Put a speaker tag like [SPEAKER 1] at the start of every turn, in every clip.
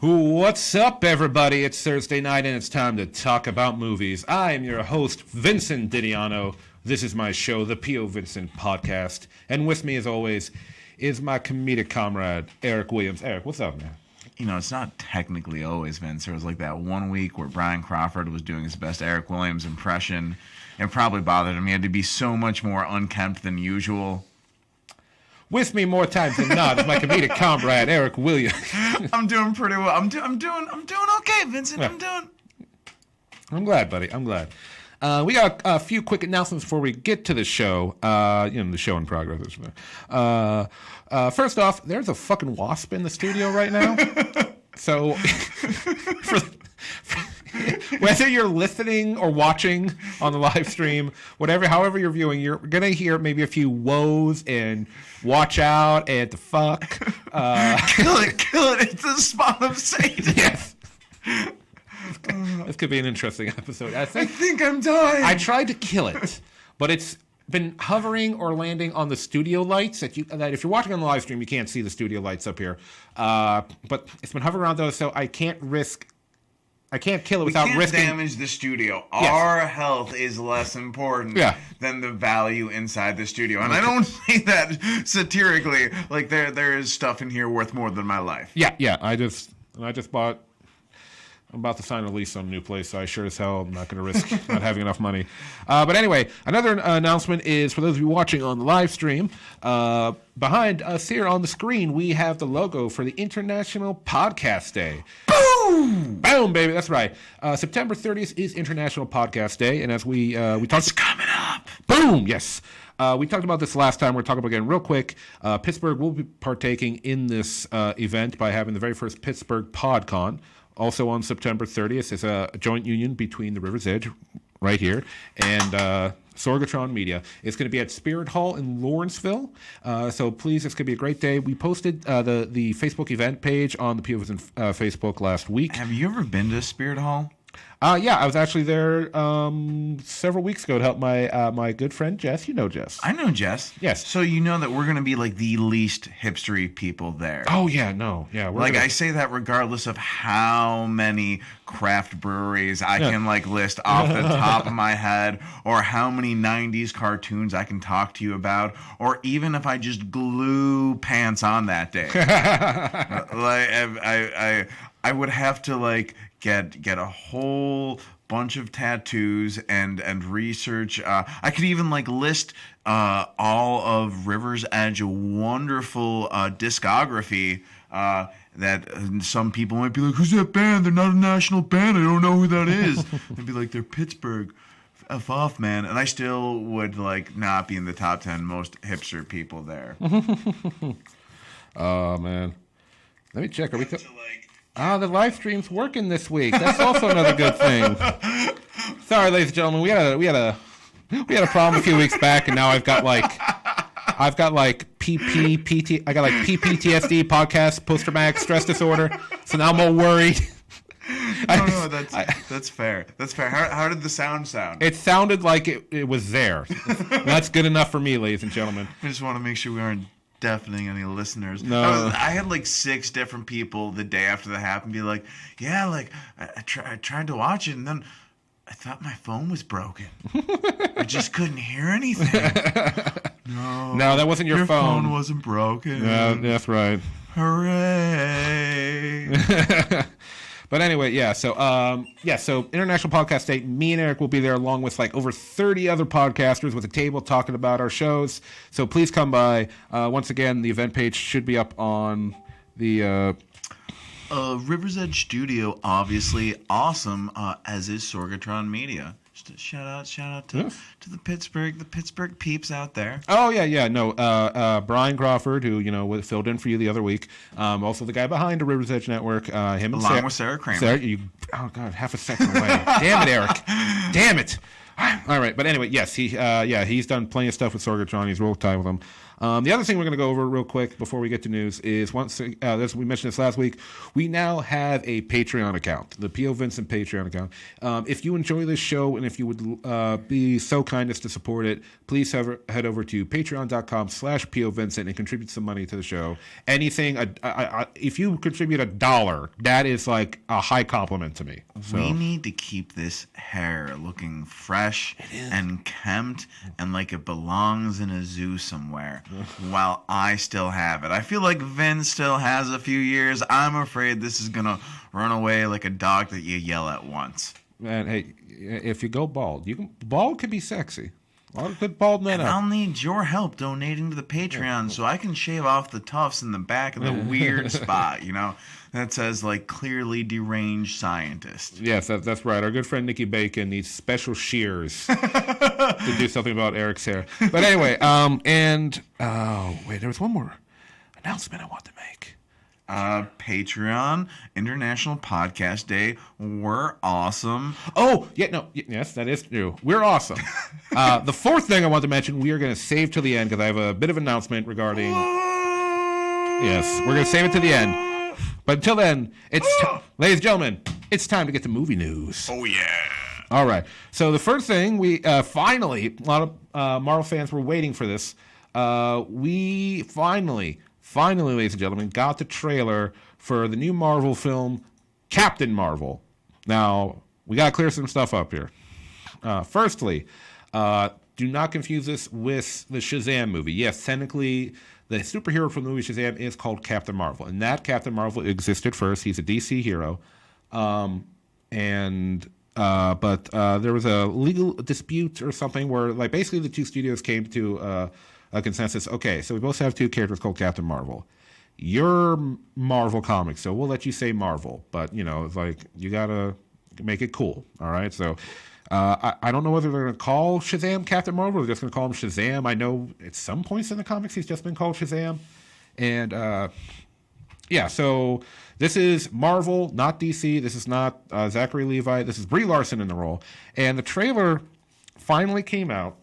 [SPEAKER 1] What's up, everybody? It's Thursday night, and it's time to talk about movies. I am your host, Vincent Didiano. This is my show, the POVincent podcast. And with me, as always, is my comedic comrade, Eric Williams. Eric, what's up, man?
[SPEAKER 2] You know, it's not technically always Vince. There was like that one week where Brian Crawford was doing his best Eric Williams impression. It probably bothered him. He had to be so much more unkempt than usual.
[SPEAKER 1] With me more times than not is my comedic comrade, Eric Williams.
[SPEAKER 2] I'm doing pretty well. I'm doing okay, Vincent.
[SPEAKER 1] Yeah. I'm glad, buddy. I'm glad. We got a few quick announcements before we get to the show. The show in progress. First off, there's a fucking wasp in the studio right now. So, whether you're listening or watching on the live stream, however you're viewing, you're going to hear maybe a few woes and watch out and the fuck.
[SPEAKER 2] Kill it. It's the spawn of Satan.
[SPEAKER 1] Yes. This could be an interesting episode. I
[SPEAKER 2] think I'm dying.
[SPEAKER 1] I tried to kill it, but it's been hovering or landing on the studio lights. That if you're watching on the live stream, you can't see the studio lights up here. But it's been hovering around those, so I can't kill it without risking.
[SPEAKER 2] We can't damage the studio.
[SPEAKER 1] Yes.
[SPEAKER 2] Our health is less important than the value inside the studio. And I don't say that satirically. Like there is stuff in here worth more than my life.
[SPEAKER 1] Yeah. I just bought. I'm about to sign a lease on a new place, so I sure as hell am not going to risk not having enough money. But anyway, another announcement is for those of you watching on the live stream, behind us here on the screen, we have the logo for the International Podcast Day. Boom! Boom, baby. That's right. September 30th is International Podcast Day, and as we talked...
[SPEAKER 2] It's coming up!
[SPEAKER 1] Boom! Yes. We talked about this last time. We're talking about it again real quick. Pittsburgh will be partaking in this event by having the very first Pittsburgh PodCon. Also on September 30th is a joint union between the River's Edge right here and Sorgatron Media. It's going to be at Spirit Hall in Lawrenceville. So please, it's going to be a great day. We posted the Facebook event page on the POVincent Facebook last week.
[SPEAKER 2] Have you ever been to Spirit Hall?
[SPEAKER 1] Yeah, I was actually there several weeks ago to help my good friend Jess. You know Jess.
[SPEAKER 2] I know Jess.
[SPEAKER 1] Yes.
[SPEAKER 2] So you know that we're going to be like the least hipstery people there.
[SPEAKER 1] Oh, yeah, no. Yeah,
[SPEAKER 2] I say that regardless of how many craft breweries I can list off the top of my head, or how many 90s cartoons I can talk to you about, or even if I just glue pants on that day. I would have to get a whole bunch of tattoos and research. I could even list all of River's Edge wonderful discography that some people might be like, who's that band? They're not a national band. I don't know who that is. They'd be like, they're Pittsburgh. F off, man. And I still would not be in the top 10 most hipster people there.
[SPEAKER 1] Oh, man. Let me check. Are we... the live stream's working this week. That's also another good thing. Sorry, ladies and gentlemen, we had a problem a few weeks back, and now I've got PPTSD, podcast post-traumatic stress disorder. So now I'm all worried.
[SPEAKER 2] That's fair. That's fair. How did the sound?
[SPEAKER 1] It sounded like it was there. That's good enough for me, ladies and gentlemen.
[SPEAKER 2] I just want to make sure we aren't deafening any listeners.
[SPEAKER 1] No.
[SPEAKER 2] I had 6 different people the day after that happened be like, yeah, I tried to watch it, and then I thought my phone was broken. I just couldn't hear anything.
[SPEAKER 1] No, that wasn't your phone.
[SPEAKER 2] Your phone wasn't broken.
[SPEAKER 1] Yeah, that's right.
[SPEAKER 2] Hooray.
[SPEAKER 1] But anyway, so International Podcast Day, me and Eric will be there along with over 30 other podcasters with a table talking about our shows. So please come by. Once again, the event page should be up on the...
[SPEAKER 2] River's Edge Studio, obviously awesome, as is Sorgatron Media. Just a shout out to the Pittsburgh peeps out there.
[SPEAKER 1] Oh yeah. No, Bryan Crawford, who filled in for you the other week. Also the guy behind the River's Edge Network. Him and
[SPEAKER 2] along with Sarah Kramer.
[SPEAKER 1] Oh God, half a second away. Damn it, Eric. Damn it. All right, but anyway, yes, he's done plenty of stuff with Sorgatron. He's real tight with him. The other thing we're going to go over real quick before we get to news is we mentioned this last week, we now have a Patreon account, the POVincent Patreon account. If you enjoy this show and if you would be so kind as to support it, please head over to patreon.com/POVincent and contribute some money to the show. Anything, if you contribute $1, that is like a high compliment to me. So.
[SPEAKER 2] We need to keep this hair looking fresh and kempt and like it belongs in a zoo somewhere. While I still have it. I feel like Vince still has a few years. I'm afraid this is going to run away like a dog that you yell at once.
[SPEAKER 1] Man, hey, if you go bald, bald can be sexy. A lot of good bald men
[SPEAKER 2] I'll need your help donating to the Patreon so I can shave off the tufts in the back of the weird spot, that says like clearly deranged scientist.
[SPEAKER 1] Yes, that's right. Our good friend Nikki Bacon needs special shears to do something about Eric's hair. But anyway, there was one more announcement I want to make.
[SPEAKER 2] Patreon International Podcast Day. We're awesome.
[SPEAKER 1] Yes, that is true. We're awesome. The fourth thing I want to mention, we are going to save to the end because I have a bit of announcement regarding. Yes, we're going to save it to the end. But until then, ladies and gentlemen, it's time to get to movie news.
[SPEAKER 2] Oh yeah.
[SPEAKER 1] All right. So the first thing, we finally, a lot of Marvel fans were waiting for this. We finally, ladies and gentlemen, got the trailer for the new Marvel film, Captain Marvel. Now, we got to clear some stuff up here. Firstly, do not confuse this with the Shazam movie. Yes, technically, the superhero from the movie Shazam is called Captain Marvel. And that Captain Marvel existed first. He's a DC hero. But there was a legal dispute or something where, like, basically the two studios came to a consensus. Okay, so we both have two characters called Captain Marvel. You're Marvel Comics, so we'll let you say Marvel. But, it's like, you got to make it cool, all right? So I don't know whether they're going to call Shazam Captain Marvel or they're just going to call him Shazam. I know at some points in the comics he's just been called Shazam. And, so this is Marvel, not DC. This is not Zachary Levi. This is Brie Larson in the role. And the trailer finally came out,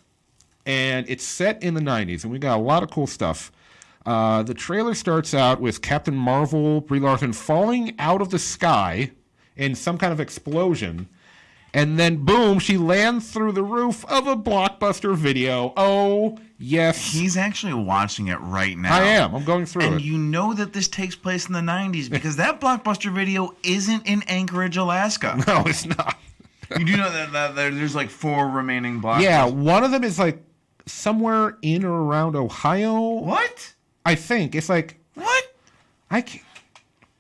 [SPEAKER 1] and it's set in the 90s, and we got a lot of cool stuff. The trailer starts out with Captain Marvel, Brie Larson, falling out of the sky in some kind of explosion. And then, boom, she lands through the roof of a Blockbuster Video. Oh, yes.
[SPEAKER 2] He's actually watching it right now.
[SPEAKER 1] I am. I'm going through it.
[SPEAKER 2] And you know that this takes place in the 90s because that Blockbuster Video isn't in Anchorage, Alaska.
[SPEAKER 1] No, it's not.
[SPEAKER 2] You do know that there's like 4 remaining Blockbusters.
[SPEAKER 1] Yeah, one of them is like somewhere in or around Ohio.
[SPEAKER 2] What?
[SPEAKER 1] I think. It's like...
[SPEAKER 2] What?
[SPEAKER 1] I can't...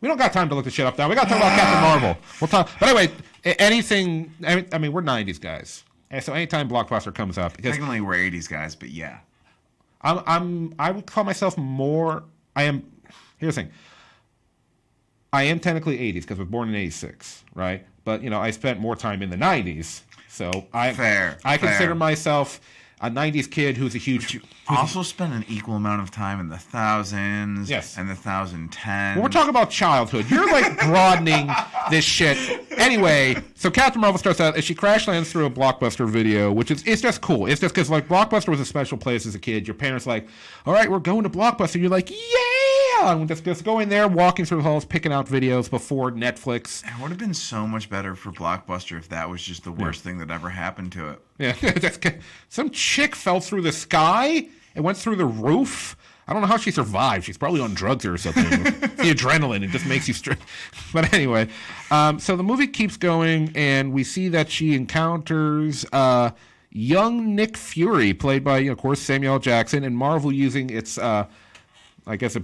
[SPEAKER 1] We don't got time to look the shit up now. We got to talk about Captain Marvel. We'll talk... But anyway... Anything, I mean, we're 90s guys. And so anytime Blockbuster comes up. Because
[SPEAKER 2] technically, we're 80s guys, but yeah.
[SPEAKER 1] I would call myself more, here's the thing. I am technically 80s because I was born in 86, right? But, I spent more time in the 90s. So I consider myself a 90s kid who's a huge...
[SPEAKER 2] But you also spent an equal amount of time in the 1000s and the 1010s.
[SPEAKER 1] When we're talking about childhood, you're like broadening this shit. Anyway, so Captain Marvel starts out as she crash lands through a Blockbuster Video, which it's just cool. It's just because like Blockbuster was a special place as a kid. Your parents like, all right, we're going to Blockbuster. You're like, yeah! And just going there, walking through the halls, picking out videos before Netflix.
[SPEAKER 2] It would have been so much better for Blockbuster if that was just the worst thing that ever happened to it.
[SPEAKER 1] Yeah, some chick fell through the sky and went through the roof. I don't know how she survived. She's probably on drugs or something. The adrenaline, it just makes you straight. But anyway, so the movie keeps going, and we see that she encounters young Nick Fury, played by, of course, Samuel L. Jackson, and Marvel using its, I guess the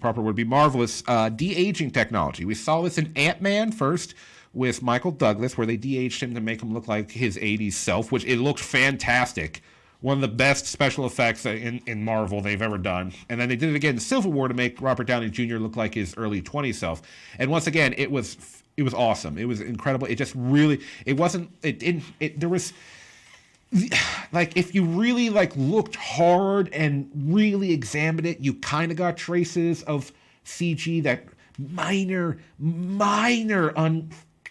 [SPEAKER 1] proper would be marvelous, de-aging technology. We saw this in Ant-Man first, with Michael Douglas, where they de-aged him to make him look like his 80s self, which it looked fantastic. One of the best special effects in Marvel they've ever done. And then they did it again in Civil War to make Robert Downey Jr. look like his early 20s self. And once again, it was awesome. It was incredible. It just really, there was, like, if you really, like, looked hard and really examined it, you kind of got traces of CG that minor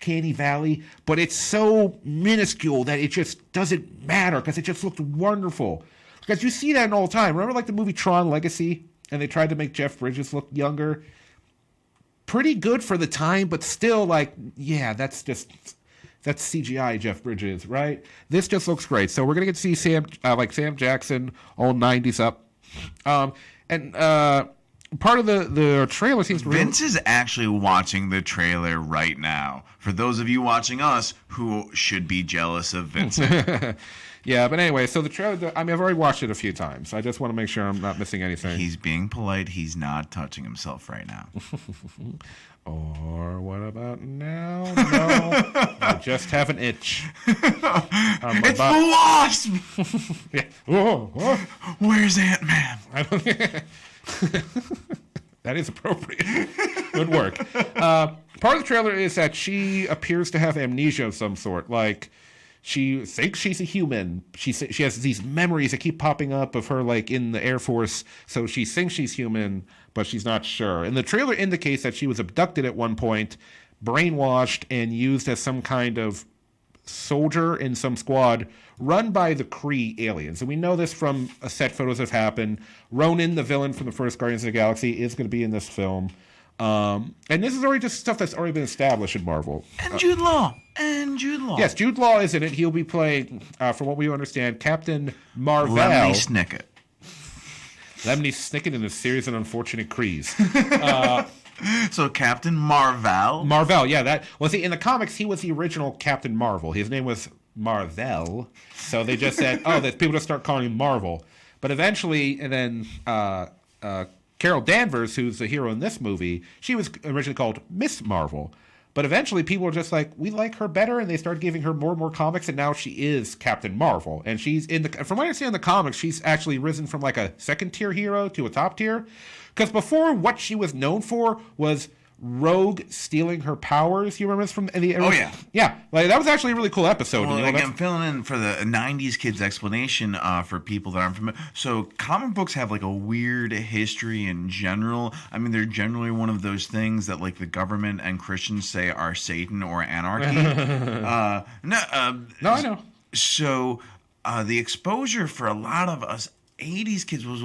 [SPEAKER 1] uncanny valley, but it's so minuscule that it just doesn't matter because it just looked wonderful. Because you see that all the time. Remember like the movie Tron Legacy? And they tried to make Jeff Bridges look younger? Pretty good for the time, but still like, yeah, that's CGI Jeff Bridges, right? This just looks great. So we're going to get to see Sam Jackson, all 90s up. And part of the trailer seems to...
[SPEAKER 2] Vince is actually watching the trailer right now. For those of you watching us who should be jealous of Vincent.
[SPEAKER 1] Yeah, but anyway, so the trailer, I mean, I've already watched it a few times. I just want to make sure I'm not missing anything.
[SPEAKER 2] He's being polite. He's not touching himself right now.
[SPEAKER 1] Or what about now? No, I just have an itch.
[SPEAKER 2] It's the wasp!
[SPEAKER 1] Yeah. Whoa.
[SPEAKER 2] Where's Ant-Man?
[SPEAKER 1] That is appropriate. Good work. Part of the trailer is that she appears to have amnesia of some sort. Like, she thinks she's a human. She has these memories that keep popping up of her, like, in the Air Force. So she thinks she's human, but she's not sure. And the trailer indicates that she was abducted at one point, brainwashed, and used as some kind of soldier in some squad run by the Kree aliens. And we know this from set photos that have happened. Ronan, the villain from the first Guardians of the Galaxy, is going to be in this film. And this is already just stuff that's already been established in Marvel.
[SPEAKER 2] And Jude Law.
[SPEAKER 1] Yes, Jude Law is in it. He'll be playing, from what we understand, Captain Marvel.
[SPEAKER 2] Lemony Snicket.
[SPEAKER 1] Lemony Snicket in a series of unfortunate Krees.
[SPEAKER 2] So Captain Marvel.
[SPEAKER 1] Marvel, yeah. That well, see, in the comics, he was the original Captain Marvel. His name was Marvel. So they just said, oh, that people just start calling him Marvel. But eventually, and then Carol Danvers, who's the hero in this movie, she was originally called Miss Marvel. But eventually people were just like, we like her better, and they started giving her more and more comics, and now she is Captain Marvel. And she's from what I understand in the comics, she's actually risen from like a second-tier hero to a top tier. Because before, what she was known for was Rogue stealing her powers. You remember this from the...
[SPEAKER 2] Oh, yeah.
[SPEAKER 1] Yeah. Like, that was actually a really cool episode.
[SPEAKER 2] Well, I'm filling in for the 90s kids explanation for people that aren't familiar. So comic books have like a weird history in general. I mean, they're generally one of those things that like the government and Christians say are Satan or anarchy. No, I know. So the exposure for a lot of us 80s kids was...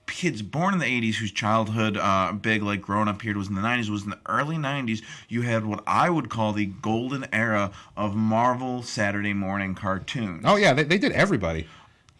[SPEAKER 2] kids born in the 80s whose childhood, big like growing up period was in the 90s, was in the early 90s. You had what I would call the golden era of Marvel Saturday morning cartoons.
[SPEAKER 1] Oh yeah, they did everybody.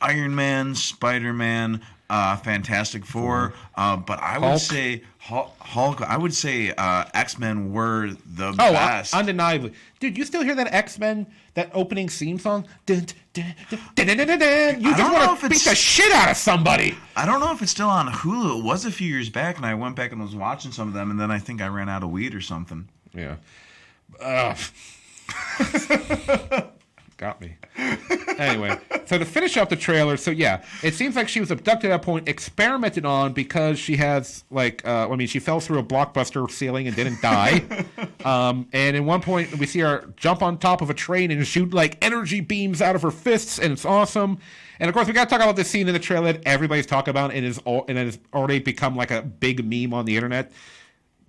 [SPEAKER 2] Iron Man, Spider-Man, Fantastic Four, but I would say Hulk. I would say X-Men were the best.
[SPEAKER 1] Undeniably. Dude, you still hear that X-Men, that opening theme song? Dun, dun, dun, dun, dun, dun, dun, dun. You just want to beat the shit out of somebody.
[SPEAKER 2] I don't know if it's still on Hulu. It was a few years back, and I went back and was watching some of them, and then I think I ran out of weed or something.
[SPEAKER 1] Yeah. Got me. Anyway, so to finish up the trailer, so yeah, it seems like she was abducted at that point, experimented on because she has, like, she fell through a Blockbuster ceiling and didn't die. And at one point, we see her jump on top of a train and shoot, like, energy beams out of her fists, and it's awesome. And, of course, we got to talk about this scene in the trailer that everybody's talking about, and it has already become, like, a big meme on the internet.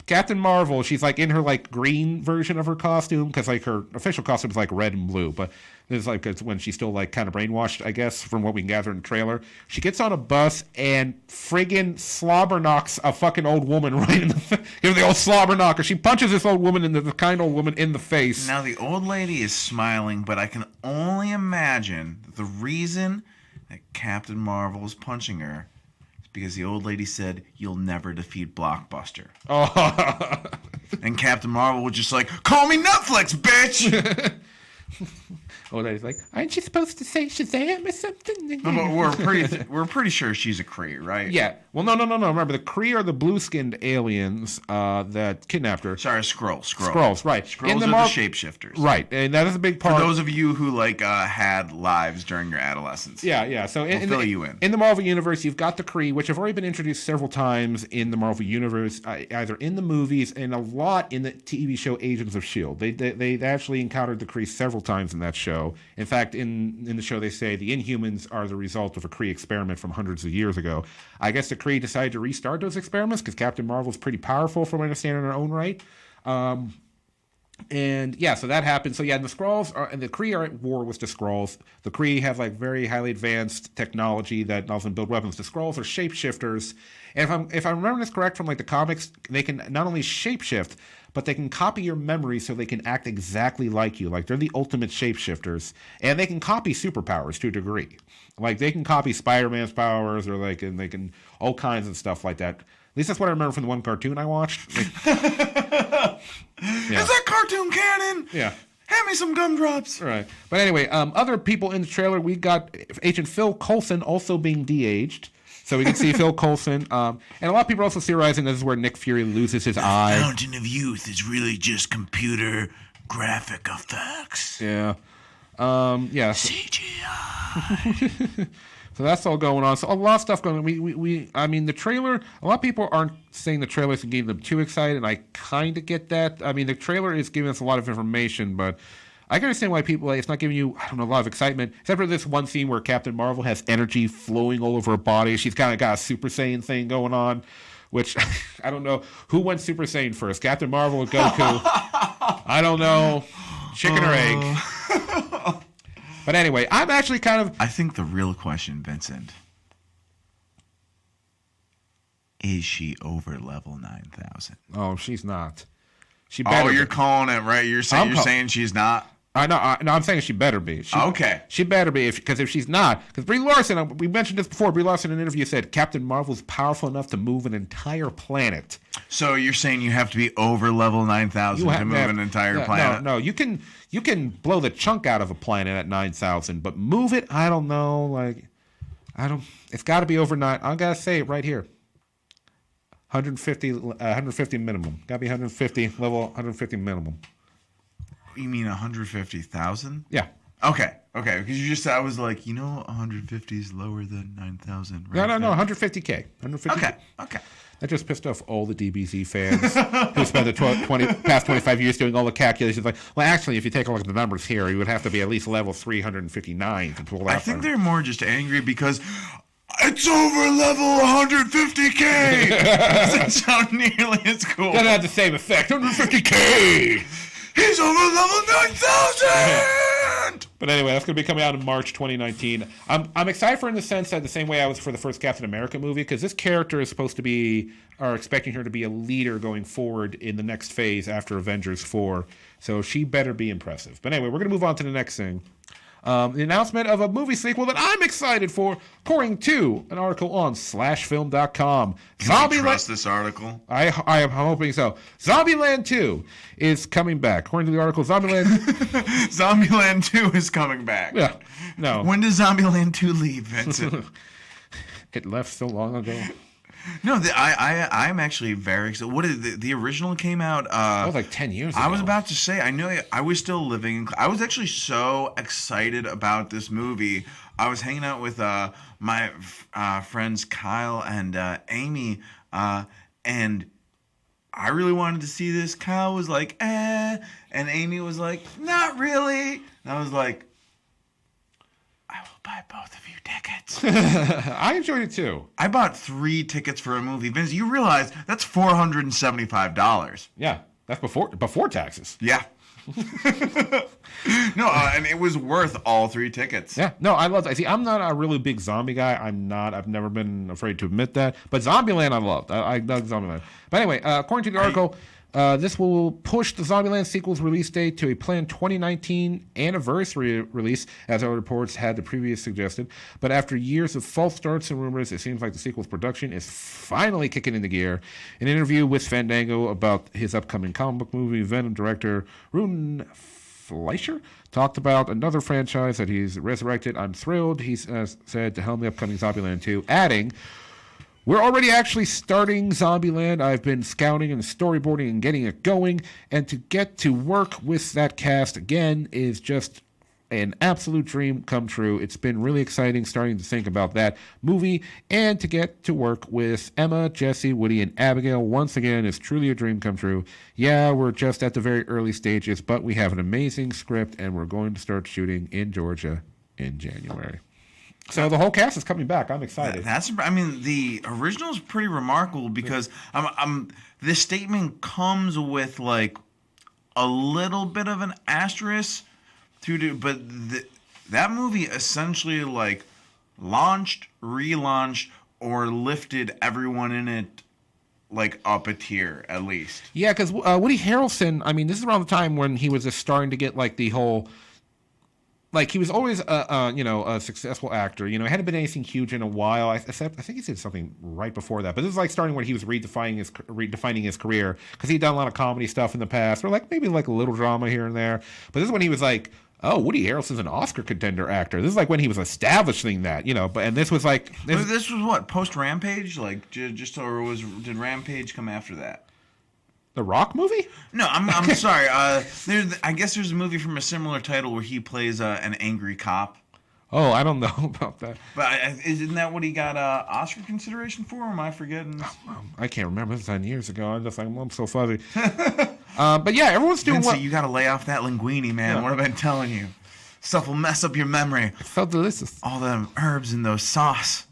[SPEAKER 1] Captain Marvel, she's like in her like green version of her costume because like her official costume is like red and blue, but it's like it's when she's still like kind of brainwashed, I guess, from what we can gather in the trailer. She gets on a bus and friggin' slobber knocks a fucking old woman right in the old slobber knocker. She punches this old woman the kind old woman in the face.
[SPEAKER 2] Now the old lady is smiling, but I can only imagine the reason that Captain Marvel is punching her. Because the old lady said, "You'll never defeat Blockbuster."
[SPEAKER 1] Oh.
[SPEAKER 2] And Captain Marvel was just like, "Call me Netflix, bitch!"
[SPEAKER 1] Old lady's like, "Aren't you supposed to say Shazam or something?"
[SPEAKER 2] No, but we're pretty sure she's a Kree, right?
[SPEAKER 1] Yeah. Well, no. Remember, the Kree are the blue-skinned aliens that kidnapped her.
[SPEAKER 2] Sorry, Skrulls,
[SPEAKER 1] right.
[SPEAKER 2] Skrulls are the shapeshifters.
[SPEAKER 1] Right, and that is a big part.
[SPEAKER 2] For those of you who like had lives during your adolescence.
[SPEAKER 1] Yeah. So
[SPEAKER 2] we'll fill you in.
[SPEAKER 1] In the Marvel Universe, you've got the Kree, which have already been introduced several times in the Marvel Universe, either in the movies and a lot in the TV show Agents of S.H.I.E.L.D. They actually encountered the Kree several times in that show. In fact, in the show, they say the Inhumans are the result of a Kree experiment from hundreds of years ago. I guess the Kree decided to restart those experiments because Captain Marvel's pretty powerful, from what I understand, in her own right. And yeah, so that happened. So yeah, and the Skrulls and the Kree are at war with the Skrulls. The Kree have like very highly advanced technology that allows them to build weapons. The Skrulls are shapeshifters, and if I remember this correct from like the comics, they can not only shapeshift, but they can copy your memory so they can act exactly like you. Like they're the ultimate shapeshifters, and they can copy superpowers to a degree. Like they can copy Spider-Man's powers, or like, and they can all kinds of stuff like that. At least that's what I remember from the one cartoon I watched. Like,
[SPEAKER 2] yeah. Is that cartoon canon?
[SPEAKER 1] Yeah.
[SPEAKER 2] Hand me some gumdrops.
[SPEAKER 1] Right. But anyway, other people in the trailer, we got Agent Phil Coulson also being de-aged. So we can see Phil Coulson. And a lot of people are also theorizing this is where Nick Fury loses his eye.
[SPEAKER 2] Fountain of Youth is really just computer graphic effects.
[SPEAKER 1] Yeah. Yeah.
[SPEAKER 2] CGI.
[SPEAKER 1] So that's all going on. So a lot of stuff going on. I mean, the trailer, a lot of people aren't saying the trailer is getting them too excited, and I kind of get that. I mean, the trailer is giving us a lot of information, but I can understand why people, it's not giving you, I don't know, a lot of excitement, except for this one scene where Captain Marvel has energy flowing all over her body. She's kind of got a Super Saiyan thing going on, which I don't know. Who went Super Saiyan first, Captain Marvel or Goku? I don't know. Chicken or egg? But anyway, I'm actually kind of...
[SPEAKER 2] I think the real question, Vincent, is she over level 9,000?
[SPEAKER 1] Oh, she's not. She better
[SPEAKER 2] you're calling it, right? You're saying she's not?
[SPEAKER 1] No, I'm saying she better be.
[SPEAKER 2] Okay.
[SPEAKER 1] She better be, because if she's not... Because Brie Larson, we mentioned this before, Brie Larson in an interview said Captain Marvel's powerful enough to move an entire planet.
[SPEAKER 2] So you're saying you have to be over level 9,000 to move an entire planet?
[SPEAKER 1] No, you can blow the chunk out of a planet at 9,000, but move it, I don't know. Like, it's got to be over 9. I got to say it right here. 150 minimum. Got to be 150, level 150 minimum.
[SPEAKER 2] You mean 150,000?
[SPEAKER 1] Yeah.
[SPEAKER 2] Okay. Because you just said, I was like, 150 is lower than 9,000. Right?
[SPEAKER 1] No, 150K. 150K.
[SPEAKER 2] Okay.
[SPEAKER 1] That just pissed off all the DBZ fans who spent the past 25 years doing all the calculations. Like, well, actually, if you take a look at the numbers here, you would have to be at least level 359 to pull that.
[SPEAKER 2] I think they're more just angry because it's over level 150K. Doesn't sound nearly as cool.
[SPEAKER 1] Doesn't have the same effect. 150K.
[SPEAKER 2] He's over level 9,000.
[SPEAKER 1] But anyway, that's going to be coming out in March 2019. I'm excited for her in the sense that the same way I was for the first Captain America movie, because this character is supposed to be, or expecting her to be a leader going forward in the next phase after Avengers 4. So she better be impressive. But anyway, we're going to move on to the next thing. The announcement of a movie sequel that I'm excited for, according to an article on slashfilm.com.
[SPEAKER 2] Can you trust this article?
[SPEAKER 1] I am hoping so. Zombieland 2 is coming back. According to the article,
[SPEAKER 2] Zombieland 2 is coming back.
[SPEAKER 1] Yeah. No.
[SPEAKER 2] When does Zombieland 2 leave, Vincent?
[SPEAKER 1] It left so long ago.
[SPEAKER 2] No, I'm actually very excited. What did the original came out?
[SPEAKER 1] That was like 10 years ago.
[SPEAKER 2] I was about to say, I know I was still living. I was actually so excited about this movie. I was hanging out with my friends Kyle and Amy, and I really wanted to see this. Kyle was like, and Amy was like, not really. And I was like, I will buy both of you tickets.
[SPEAKER 1] I enjoyed it too.
[SPEAKER 2] I bought 3 tickets for a movie. Vince, you realize that's $475.
[SPEAKER 1] Yeah, that's before taxes.
[SPEAKER 2] Yeah. No, and it was worth all 3 tickets.
[SPEAKER 1] Yeah, no, I love that. See, I'm not a really big zombie guy. I've never been afraid to admit that. But Zombieland, I loved. I loved Zombieland. But anyway, according to the article, this will push the Zombieland sequel's release date to a planned 2019 anniversary release, as our reports had the previous suggested. But after years of false starts and rumors, it seems like the sequel's production is finally kicking into gear. In an interview with Fandango about his upcoming comic book movie, Venom director Ruben Fleischer talked about another franchise that he's resurrected. I'm thrilled, he said, to helm the upcoming Zombieland 2, adding, we're already actually starting Zombieland. I've been scouting and storyboarding and getting it going. And to get to work with that cast again is just an absolute dream come true. It's been really exciting starting to think about that movie. And to get to work with Emma, Jesse, Woody, and Abigail once again is truly a dream come true. Yeah, we're just at the very early stages, but we have an amazing script and we're going to start shooting in Georgia in January. So the whole cast is coming back. I'm excited.
[SPEAKER 2] The original is pretty remarkable because this statement comes with like a little bit of an asterisk but that movie essentially like launched, relaunched, or lifted everyone in it like up a tier at least.
[SPEAKER 1] Yeah, because Woody Harrelson, I mean, this is around the time when he was just starting to get like the whole, like he was always a successful actor. You know, it hadn't been anything huge in a while. Except I think he did something right before that. But this is like starting when he was redefining his career, because he'd done a lot of comedy stuff in the past, or like maybe like a little drama here and there. But this is when he was like, oh, Woody Harrelson's an Oscar contender actor. This is like when he was establishing that, you know. But and this was like
[SPEAKER 2] this was what, post Rampage, like just, or did Rampage come after that?
[SPEAKER 1] The Rock movie?
[SPEAKER 2] No, I'm sorry. I guess there's a movie from a similar title where he plays an angry cop.
[SPEAKER 1] Oh, I don't know about that.
[SPEAKER 2] But isn't that what he got Oscar consideration for? Or am I forgetting?
[SPEAKER 1] I can't remember. This was 10 years ago. I'm so fuzzy. But yeah, everyone's doing
[SPEAKER 2] Vincent, you got to lay off that linguine, man. Yeah. What have I been telling you? Stuff will mess up your memory.
[SPEAKER 1] It felt delicious.
[SPEAKER 2] All them herbs in those sauce.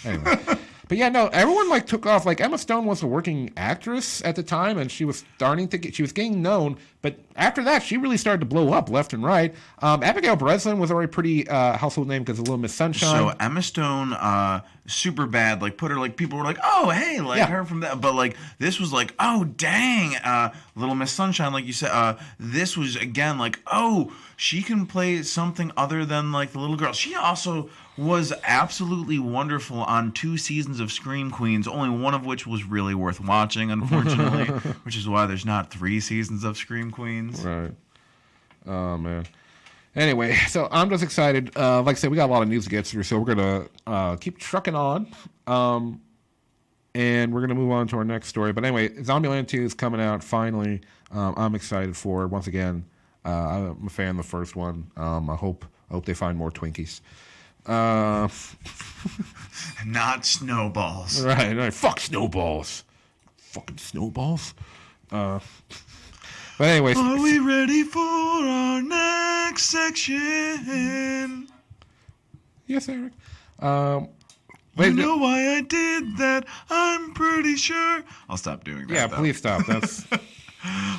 [SPEAKER 1] Anyway. But yeah, no, everyone like took off. Like Emma Stone was a working actress at the time, and she was getting known. But after that, she really started to blow up left and right. Abigail Breslin was already pretty household name because of Little Miss Sunshine.
[SPEAKER 2] So Emma Stone, super bad. Like put her like people were like, oh hey, like her from that. But like this was like, oh dang, Little Miss Sunshine, like you said. This was again like, oh, she can play something other than like the little girl. She also was absolutely wonderful on 2 seasons of Scream Queens, only one of which was really worth watching, unfortunately, which is why there's not 3 seasons of Scream Queens.
[SPEAKER 1] Right. Oh, man. Anyway, so I'm just excited. Like I said, we got a lot of news to get through, so we're going to keep trucking on. And we're going to move on to our next story. But anyway, Zombieland 2 is coming out finally. I'm excited for it. Once again, I'm a fan of the first one. I hope they find more Twinkies.
[SPEAKER 2] Not snowballs.
[SPEAKER 1] Right. Fuck snowballs. Fucking snowballs. But anyways.
[SPEAKER 2] Are we ready for our next section?
[SPEAKER 1] Yes, Eric.
[SPEAKER 2] You know why I did that? I'm pretty sure. I'll stop doing that.
[SPEAKER 1] Yeah, please stop. That's.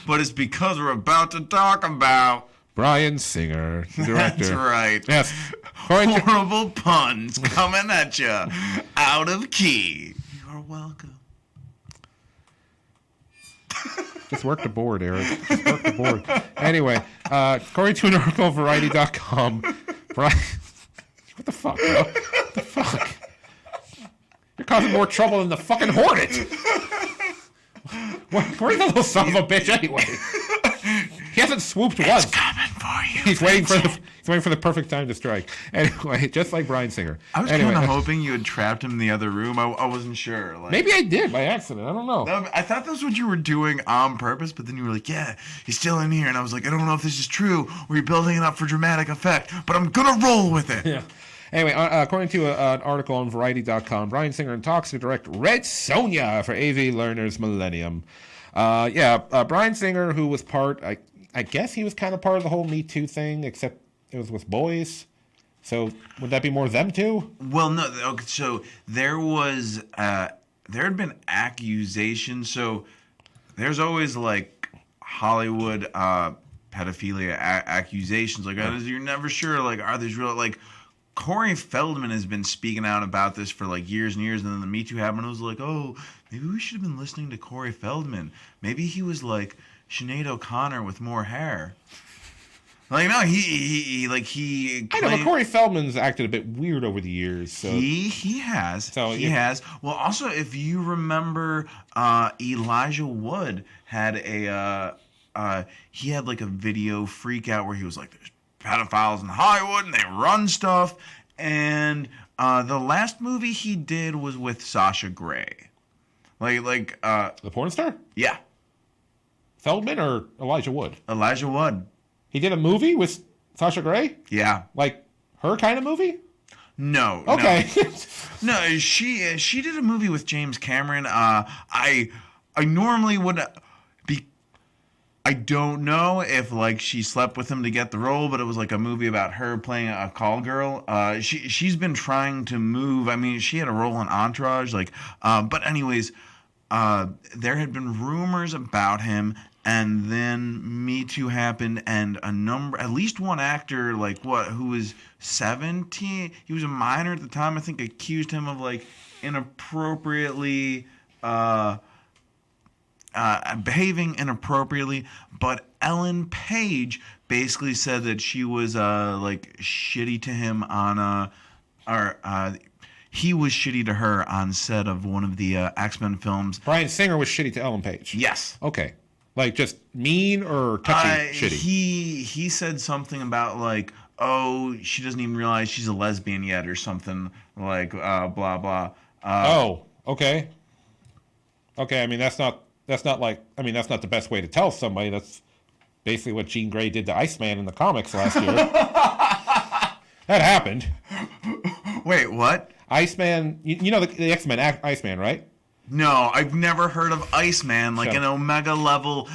[SPEAKER 2] But it's because we're about to talk about
[SPEAKER 1] Bryan Singer, the director.
[SPEAKER 2] That's right.
[SPEAKER 1] Yes.
[SPEAKER 2] Horrible puns coming at you out of key. You're welcome.
[SPEAKER 1] Just work the board, Eric. Just work the board. Anyway, according to an article on Variety.com, Bryan... What the fuck, bro? What the fuck? You're causing more trouble than the fucking Hornet. Where's the little son of a bitch anyway? He hasn't swooped once.
[SPEAKER 2] It's coming for you.
[SPEAKER 1] He's waiting for the perfect time to strike. Anyway, just like Bryan Singer.
[SPEAKER 2] I was kind of hoping you had trapped him in the other room. I wasn't sure. Like,
[SPEAKER 1] maybe I did by accident. I don't know.
[SPEAKER 2] I thought that's what you were doing on purpose, but then you were like, yeah, he's still in here. And I was like, I don't know if this is true or you're building it up for dramatic effect, but I'm going to roll with it.
[SPEAKER 1] Yeah. Anyway, according to an article on Variety.com, Bryan Singer in talks to direct Red Sonja for AV Learner's Millennium. Bryan Singer, who was part... I guess he was kind of part of the whole Me Too thing, except it was with boys. So would that be more them too?
[SPEAKER 2] Well, no. Okay, so there had been accusations. So there's always like Hollywood pedophilia accusations. Like you're never sure. Like are these real? Like Corey Feldman has been speaking out about this for like years and years, and then the Me Too happened. It was like, oh, maybe we should have been listening to Corey Feldman. Maybe he was like Sinead O'Connor with more hair. Like no, he
[SPEAKER 1] I know, but Corey Feldman's acted a bit weird over the years. So.
[SPEAKER 2] He has. So he has. Well, also if you remember, Elijah Wood had he had like a video freak out where he was like, "There's pedophiles in Hollywood and they run stuff." And the last movie he did was with Sasha Grey. Like
[SPEAKER 1] the porn star?
[SPEAKER 2] Yeah.
[SPEAKER 1] Feldman or Elijah Wood? Elijah
[SPEAKER 2] Wood.
[SPEAKER 1] He did a movie with Sasha Grey?
[SPEAKER 2] Yeah.
[SPEAKER 1] Like her kind of movie?
[SPEAKER 2] No.
[SPEAKER 1] Okay.
[SPEAKER 2] No, she did a movie with James Cameron. I normally would be. I don't know if like she slept with him to get the role, but it was like a movie about her playing a call girl. She's been trying to move. I mean, she had a role in Entourage. Like, but anyways. there had been rumors about him, and then Me Too happened, and at least one actor, who was 17, he was a minor at the time, I think, accused him of inappropriately behaving inappropriately. But Ellen Page basically said that she was shitty to him he was shitty to her on set of one of the X-Men films.
[SPEAKER 1] Bryan Singer was shitty to Ellen Page.
[SPEAKER 2] Yes.
[SPEAKER 1] Okay. Just mean or touchy shitty?
[SPEAKER 2] He said something about oh, she doesn't even realize she's a lesbian yet, or something blah blah.
[SPEAKER 1] Okay. Okay, I mean that's not that's not the best way to tell somebody. That's basically what Jean Grey did to Iceman in the comics last year. That happened.
[SPEAKER 2] Wait, what?
[SPEAKER 1] Iceman, you know the X-Men Iceman, right?
[SPEAKER 2] No, I've never heard of Iceman, an Omega level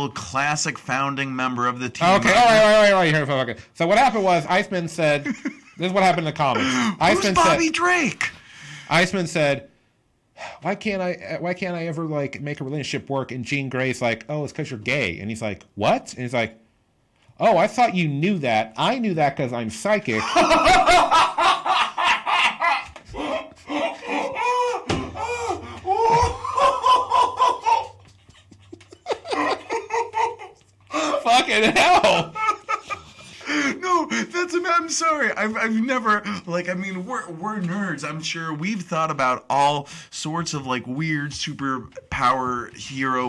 [SPEAKER 2] classic founding member of the team.
[SPEAKER 1] Okay, all right. So what happened was Iceman said, this is what happened in the comics.
[SPEAKER 2] Who's Bobby Drake?
[SPEAKER 1] Iceman said, why can't I ever make a relationship work? And Jean Grey's like, oh, it's because you're gay. And he's like, what? And he's like, oh, I thought you knew that. I knew that because I'm psychic. Fucking hell.
[SPEAKER 2] No, I'm sorry. I've never we're nerds. I'm sure we've thought about all sorts of weird hero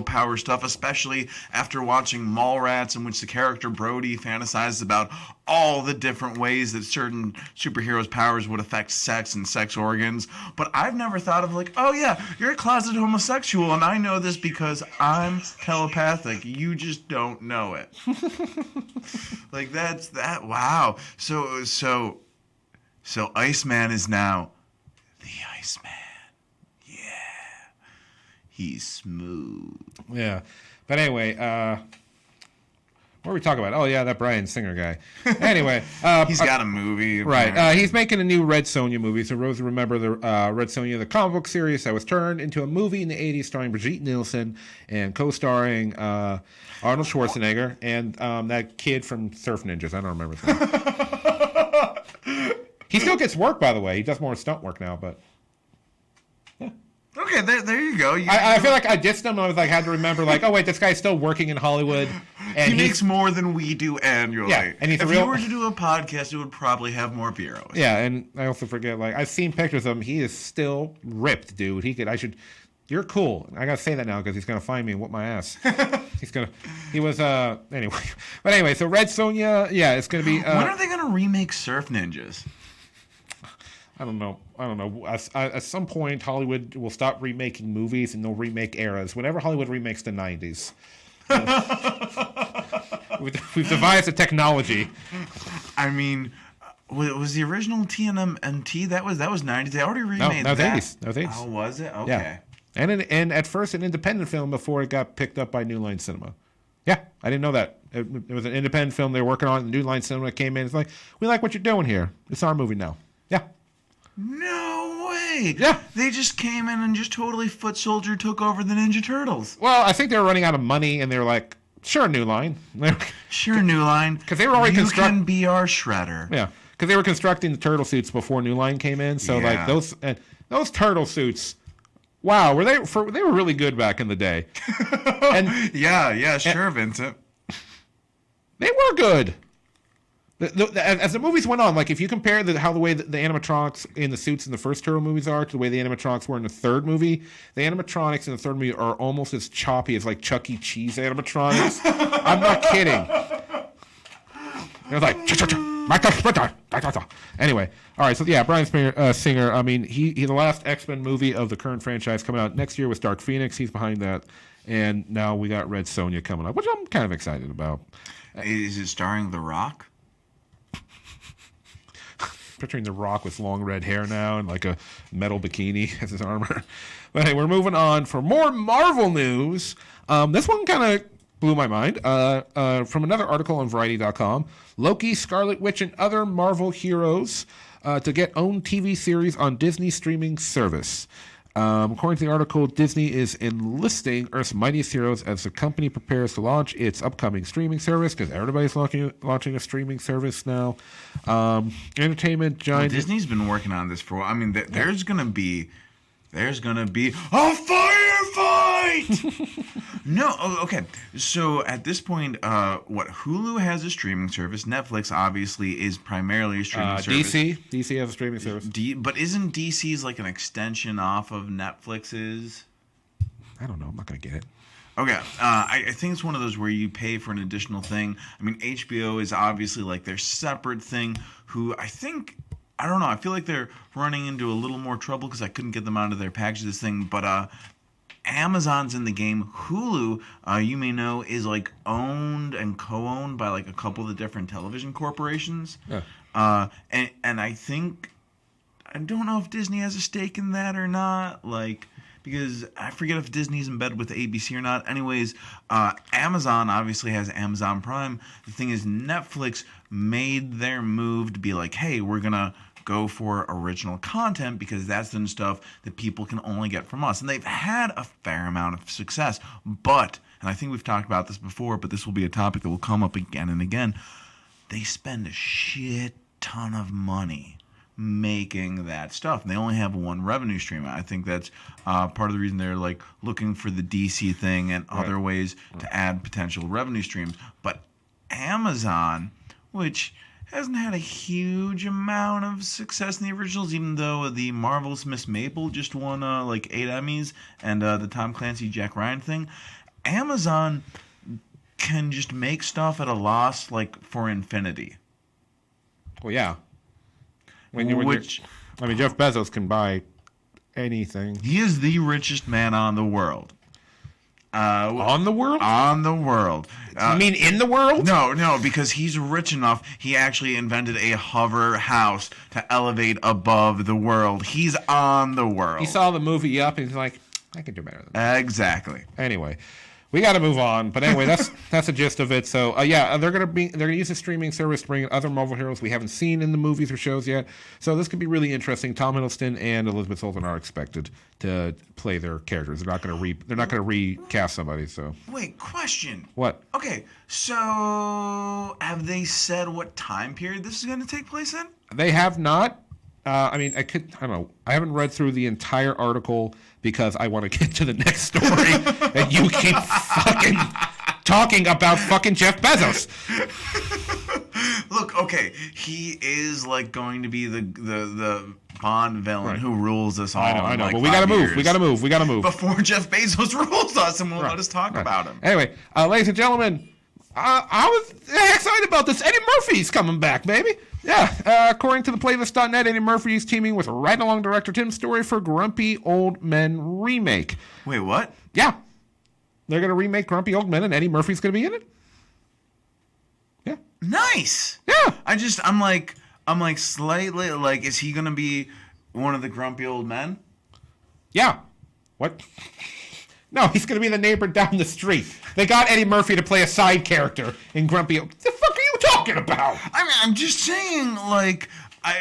[SPEAKER 2] power stuff, especially after watching Mallrats, in which the character Brody fantasizes about all the different ways that certain superheroes' powers would affect sex and sex organs. But I've never thought of oh yeah, you're a closeted homosexual, and I know this because I'm telepathic. You just don't know it. That's that. Wow. So Iceman is now the Iceman. Yeah. He's smooth.
[SPEAKER 1] Yeah. But anyway, what are we talking about? Oh, yeah, that Bryan Singer guy. Anyway.
[SPEAKER 2] He's got a movie.
[SPEAKER 1] Right. He's making a new Red Sonja movie. So Rose, remember the Red Sonja, the comic book series that was turned into a movie in the 80s starring Brigitte Nielsen and co-starring Arnold Schwarzenegger and that kid from Surf Ninjas. I don't remember his name. He still gets work, by the way. He does more stunt work now, but... Yeah.
[SPEAKER 2] Okay, there you go.
[SPEAKER 1] I feel like I dissed him. I was had to remember, oh wait, this guy's still working in Hollywood, and
[SPEAKER 2] he makes more than we do annually.
[SPEAKER 1] Yeah, and if
[SPEAKER 2] you were to do a podcast, it would probably have more bureaus.
[SPEAKER 1] Yeah, and I also forget, I've seen pictures of him. He is still ripped, dude. You're cool. I gotta say that now because he's gonna find me and whoop my ass. Anyway, so Red Sonja, yeah, it's gonna be.
[SPEAKER 2] When are they gonna remake Surf Ninjas?
[SPEAKER 1] I don't know. At some point, Hollywood will stop remaking movies and they'll remake eras. Whenever Hollywood remakes the 90s. We've devised a technology.
[SPEAKER 2] I mean, was the original TNMT, that was 90s? They already remade
[SPEAKER 1] that.
[SPEAKER 2] That
[SPEAKER 1] was 80s.
[SPEAKER 2] Oh, was it? Okay.
[SPEAKER 1] Yeah. And at first an independent film before it got picked up by New Line Cinema. Yeah, I didn't know that. It was an independent film they were working on. The New Line Cinema came in. It's we like what you're doing here. It's our movie now. Yeah.
[SPEAKER 2] No way.
[SPEAKER 1] Yeah.
[SPEAKER 2] They just came in and just totally foot soldier took over the Ninja Turtles.
[SPEAKER 1] Well, I think they were running out of money, and they were like, sure, New Line.
[SPEAKER 2] Sure, New Line.
[SPEAKER 1] Because they were already
[SPEAKER 2] You can be our Shredder.
[SPEAKER 1] Yeah, because they were constructing the turtle suits before New Line came in. So, those turtle suits, wow, they were really good back in the day. And
[SPEAKER 2] yeah, sure, Vincent.
[SPEAKER 1] They were good. As the movies went on, if you compare how the way the animatronics in the suits in the first turtle movies are to the way the animatronics were in the third movie, the animatronics in the third movie are almost as choppy as Chuck E. Cheese animatronics. I'm not kidding. They're anyway, all right. So yeah, Bryan Singer. I mean, he the last X-Men movie of the current franchise coming out next year was Dark Phoenix. He's behind that, and now we got Red Sonja coming up, which I'm kind of excited about.
[SPEAKER 2] Is it starring The Rock?
[SPEAKER 1] Picturing The Rock with long red hair now and a metal bikini as his armor. But hey, we're moving on for more Marvel news. This one kind of blew my mind. From another article on Variety.com, Loki, Scarlet Witch, and other Marvel heroes to get own TV series on Disney streaming service. According to the article, Disney is enlisting Earth's Mightiest Heroes as the company prepares to launch its upcoming streaming service, because everybody's launching a streaming service now. Entertainment giant...
[SPEAKER 2] Well, Disney's been working on this for a while. I mean, there's gonna be a firefight. No, okay. So at this point, Hulu has a streaming service. Netflix obviously is primarily a streaming service.
[SPEAKER 1] DC has a streaming service.
[SPEAKER 2] But isn't DC's like an extension off of Netflix's?
[SPEAKER 1] I don't know. I'm not gonna get it.
[SPEAKER 2] Okay, I think it's one of those where you pay for an additional thing. I mean, HBO is obviously like their separate thing. I don't know. I feel like they're running into a little more trouble because I couldn't get them out of their package of this thing. But Amazon's in the game. Hulu, you may know, is like owned and co-owned by like a couple of the different television corporations. Yeah. And I don't know if Disney has a stake in that or not. Like, because I forget if Disney's in bed with ABC or not. Anyways, Amazon obviously has Amazon Prime. The thing is, Netflix made their move to be like, hey, we're going to go for original content because that's the stuff that people can only get from us. And they've had a fair amount of success. But, and I think we've talked about this before, but this will be a topic that will come up again and again. They spend a shit ton of money making that stuff. And they only have one revenue stream. I think that's part of the reason they're like looking for the DC thing and other ways to add potential revenue streams. But Amazon, which hasn't had a huge amount of success in the originals, even though the Marvelous Miss Maple just won like 8 Emmys, and the Tom Clancy Jack Ryan thing. Amazon can just make stuff at a loss like for infinity.
[SPEAKER 1] Well, yeah. Jeff Bezos can buy anything.
[SPEAKER 2] He is the richest man on the world.
[SPEAKER 1] On the world?
[SPEAKER 2] On the world.
[SPEAKER 1] You mean in the world?
[SPEAKER 2] No, because he's rich enough. He actually invented a hover house to elevate above the world. He's on the world.
[SPEAKER 1] He saw the movie Up and he's like, I can do better than that.
[SPEAKER 2] Exactly.
[SPEAKER 1] Anyway, we got to move on. But anyway, that's the gist of it. So they're gonna use a streaming service to bring in other Marvel heroes we haven't seen in the movies or shows yet. So this could be really interesting. Tom Hiddleston and Elizabeth Olsen are expected to play their characters. They're not gonna recast somebody. So
[SPEAKER 2] wait, question.
[SPEAKER 1] What?
[SPEAKER 2] Okay, so have they said what time period this is going to take place in?
[SPEAKER 1] They have not. I don't know. I haven't read through the entire article because I want to get to the next story, and you keep fucking talking about fucking Jeff Bezos.
[SPEAKER 2] Look, okay, he is like going to be the Bond villain who rules us all.
[SPEAKER 1] I know,
[SPEAKER 2] like
[SPEAKER 1] but we gotta move. We gotta move
[SPEAKER 2] before Jeff Bezos rules us, and let us talk about him.
[SPEAKER 1] Anyway, ladies and gentlemen, I was excited about this. Eddie Murphy's coming back, baby. Yeah, according to the playlist.net, Eddie Murphy is teaming with ride-along director Tim Story for Grumpy Old Men remake.
[SPEAKER 2] Wait, what?
[SPEAKER 1] Yeah. They're going to remake Grumpy Old Men, and Eddie Murphy's going to be in it. Yeah.
[SPEAKER 2] Nice.
[SPEAKER 1] Yeah.
[SPEAKER 2] I'm like slightly, like, is he going to be one of the grumpy old men?
[SPEAKER 1] Yeah. What? No, he's going to be the neighbor down the street. They got Eddie Murphy to play a side character in Grumpy Old... The fuck are you talking about?
[SPEAKER 2] I mean, I'm just saying, like,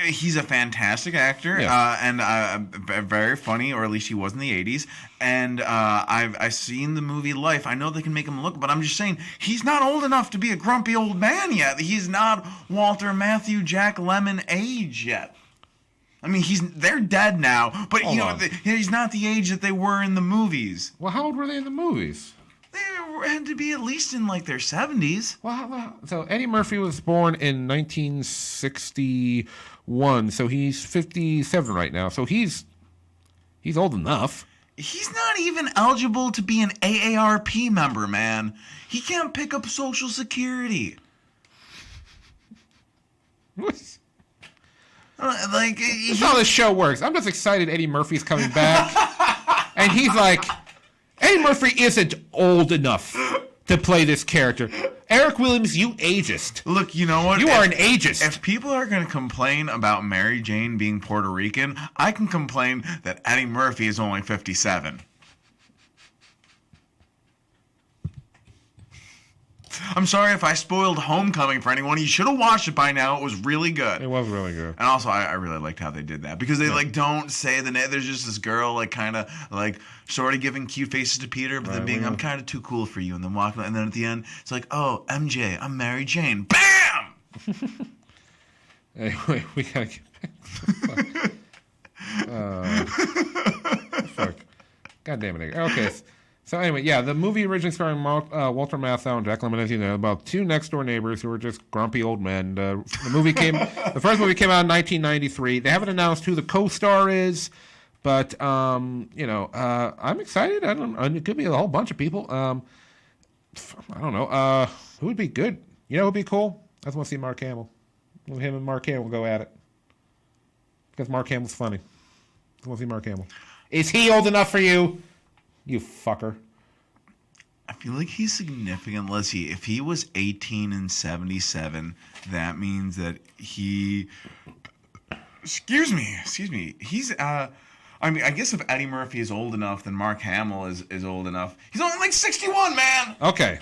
[SPEAKER 2] he's a fantastic actor, and very funny, or at least he was in the 80s. And I've seen the movie Life. I know they can make him look, but I'm just saying, he's not old enough to be a grumpy old man yet. He's not Walter Matthau, Jack Lemmon age yet. I mean, they're dead now, but he's not the age that they were in the movies.
[SPEAKER 1] Well, how old were they in the movies?
[SPEAKER 2] They had to be at least in like their 70s.
[SPEAKER 1] Well, so Eddie Murphy was born in 1961, so he's 57 right now. So he's old enough.
[SPEAKER 2] He's not even eligible to be an AARP member, man. He can't pick up Social Security.
[SPEAKER 1] What?
[SPEAKER 2] Like,
[SPEAKER 1] that's how this show works. I'm just excited Eddie Murphy's coming back. And he's like, Eddie Murphy isn't old enough to play this character. Eric Williams, you ageist.
[SPEAKER 2] Look, you know what?
[SPEAKER 1] You are an ageist.
[SPEAKER 2] If people are going to complain about Mary Jane being Puerto Rican, I can complain that Eddie Murphy is only 57. I'm sorry if I spoiled Homecoming for anyone. You should have watched it by now. It was really good.
[SPEAKER 1] It was really good.
[SPEAKER 2] And also, I really liked how they did that because they like don't say the name. There's just this girl like kind of like sort of giving cute faces to Peter, but then being I'm kind of too cool for you, and then walking. And then at the end, it's like, oh, MJ, I'm Mary Jane. Bam.
[SPEAKER 1] Anyway, we gotta get back. Fuck. God damn it. Okay. So anyway, yeah, the movie originally starring Walter Matthau and Jack Lemmon, about two next-door neighbors who were just grumpy old men. The first movie came out in 1993. They haven't announced who the co-star is, but I'm excited. It could be a whole bunch of people. I don't know. Who would be good? You know who would be cool? I just want to see Mark Hamill. Him and Mark Hamill go at it. Because Mark Hamill's funny. I want to see Mark Hamill. Is he old enough for you? You fucker.
[SPEAKER 2] I feel like he's significant. Let's see. If he was 18 in 77, that means that he... Excuse me. He's... I guess if Eddie Murphy is old enough, then Mark Hamill is old enough. He's only like 61, man!
[SPEAKER 1] Okay.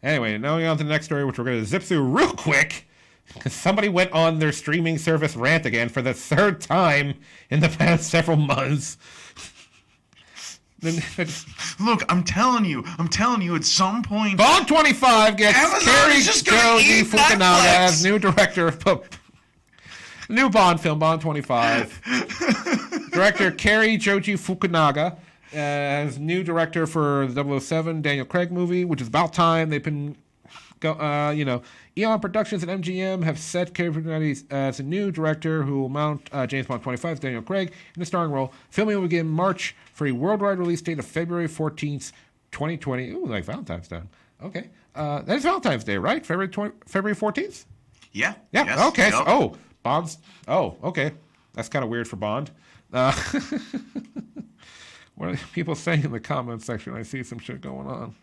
[SPEAKER 1] Anyway, now we're on to the next story, which we're going to zip through real quick. Because somebody went on their streaming service rant again for the third time in the past several months.
[SPEAKER 2] Look, I'm telling you, at some point...
[SPEAKER 1] Bond 25 gets Kerry Joji Fukunaga as new director of... new Bond film, Bond 25. Director Kerry Joji Fukunaga as new director for the 007 Daniel Craig movie, which is about time. They've been... Eon Productions and MGM have set Kerry Fukunaga as a new director who will mount James Bond 25's Daniel Craig in the starring role. Filming will begin March for a worldwide release date of February 14th, 2020. Ooh, like Valentine's Day. Okay. That is Valentine's Day, right? February 14th?
[SPEAKER 2] Yeah.
[SPEAKER 1] Yeah.
[SPEAKER 2] Yes,
[SPEAKER 1] okay.
[SPEAKER 2] yep.
[SPEAKER 1] So, Bond's... Oh, okay. That's kind of weird for Bond. What are people saying in the comments section? I see some shit going on.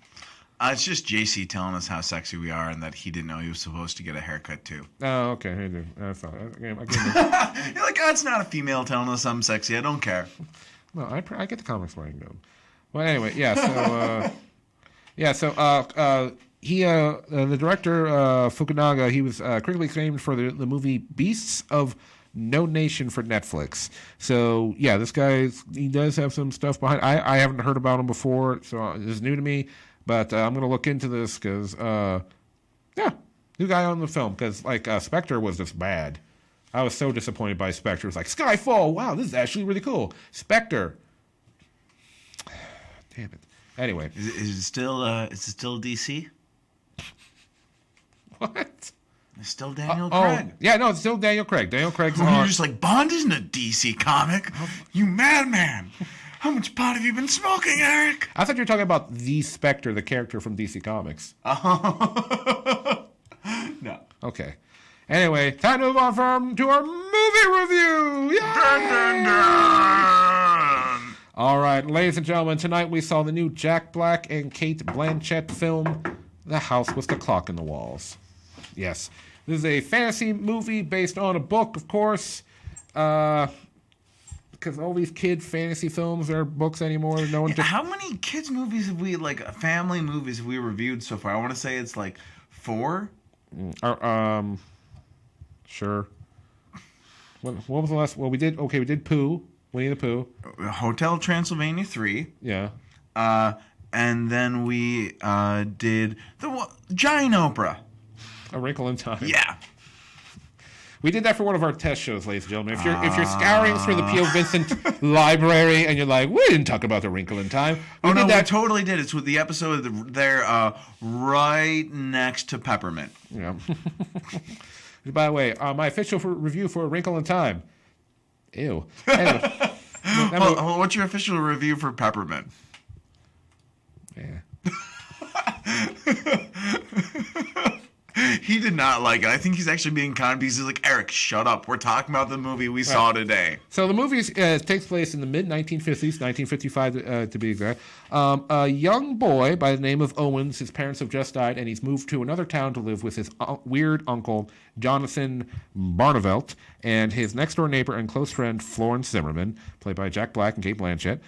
[SPEAKER 2] It's just JC telling us how sexy we are and that he didn't know he was supposed to get a haircut too.
[SPEAKER 1] Oh, okay. I do. I thought.
[SPEAKER 2] You're like, it's not a female telling us I'm sexy. I don't care.
[SPEAKER 1] No, I get the comics where I can go. Well, anyway, yeah. So, the director Fukunaga, he was critically acclaimed for the movie Beasts of No Nation for Netflix. So, yeah, this guy he does have some stuff behind. I haven't heard about him before, so this is new to me. But I'm going to look into this because, new guy on the film. Because, Spectre was just bad. I was so disappointed by Spectre. It was like, Skyfall, wow, this is actually really cool. Spectre. Damn it. Anyway.
[SPEAKER 2] Is it still DC?
[SPEAKER 1] What?
[SPEAKER 2] It's still Daniel Craig.
[SPEAKER 1] Oh, yeah, no, it's still Daniel Craig. Daniel Craig's
[SPEAKER 2] on. You're just like, Bond isn't a DC comic. You madman. How much pot have you been smoking, Eric?
[SPEAKER 1] I thought you were talking about the Spectre, the character from DC Comics.
[SPEAKER 2] No.
[SPEAKER 1] Okay. Anyway, time to move on to our movie review. Dun, dun, dun. All right, ladies and gentlemen, tonight we saw the new Jack Black and Cate Blanchett film, The House with the Clock in the Walls. Yes. This is a fantasy movie based on a book, of course. Because all these kid fantasy films are books anymore. No one.
[SPEAKER 2] How many kids movies have we family movies have we reviewed so far? I want to say it's 4.
[SPEAKER 1] Sure. What was the last? Well, we did Pooh, Winnie the Pooh.
[SPEAKER 2] Hotel Transylvania 3.
[SPEAKER 1] Yeah.
[SPEAKER 2] And then we did the Giant Oprah.
[SPEAKER 1] A Wrinkle in Time.
[SPEAKER 2] Yeah.
[SPEAKER 1] We did that for one of our test shows, ladies and gentlemen. If you're scouring through the POVincent library and you're like, we didn't talk about the Wrinkle in Time.
[SPEAKER 2] We totally did. It's with the episode there right next to Peppermint.
[SPEAKER 1] Yeah. By the way, my official review for A Wrinkle in Time. Ew. Anyway,
[SPEAKER 2] what's your official review for Peppermint?
[SPEAKER 1] Yeah.
[SPEAKER 2] He did not like it. I think he's actually being kind because he's like, Eric, shut up. We're talking about the movie we saw today.
[SPEAKER 1] So the movie takes place in the mid-1950s, 1955 to be exact. A young boy by the name of Owens, his parents have just died, and he's moved to another town to live with his weird uncle, Jonathan Barnevelt, and his next-door neighbor and close friend, Florence Zimmerman, played by Jack Black and Cate Blanchett.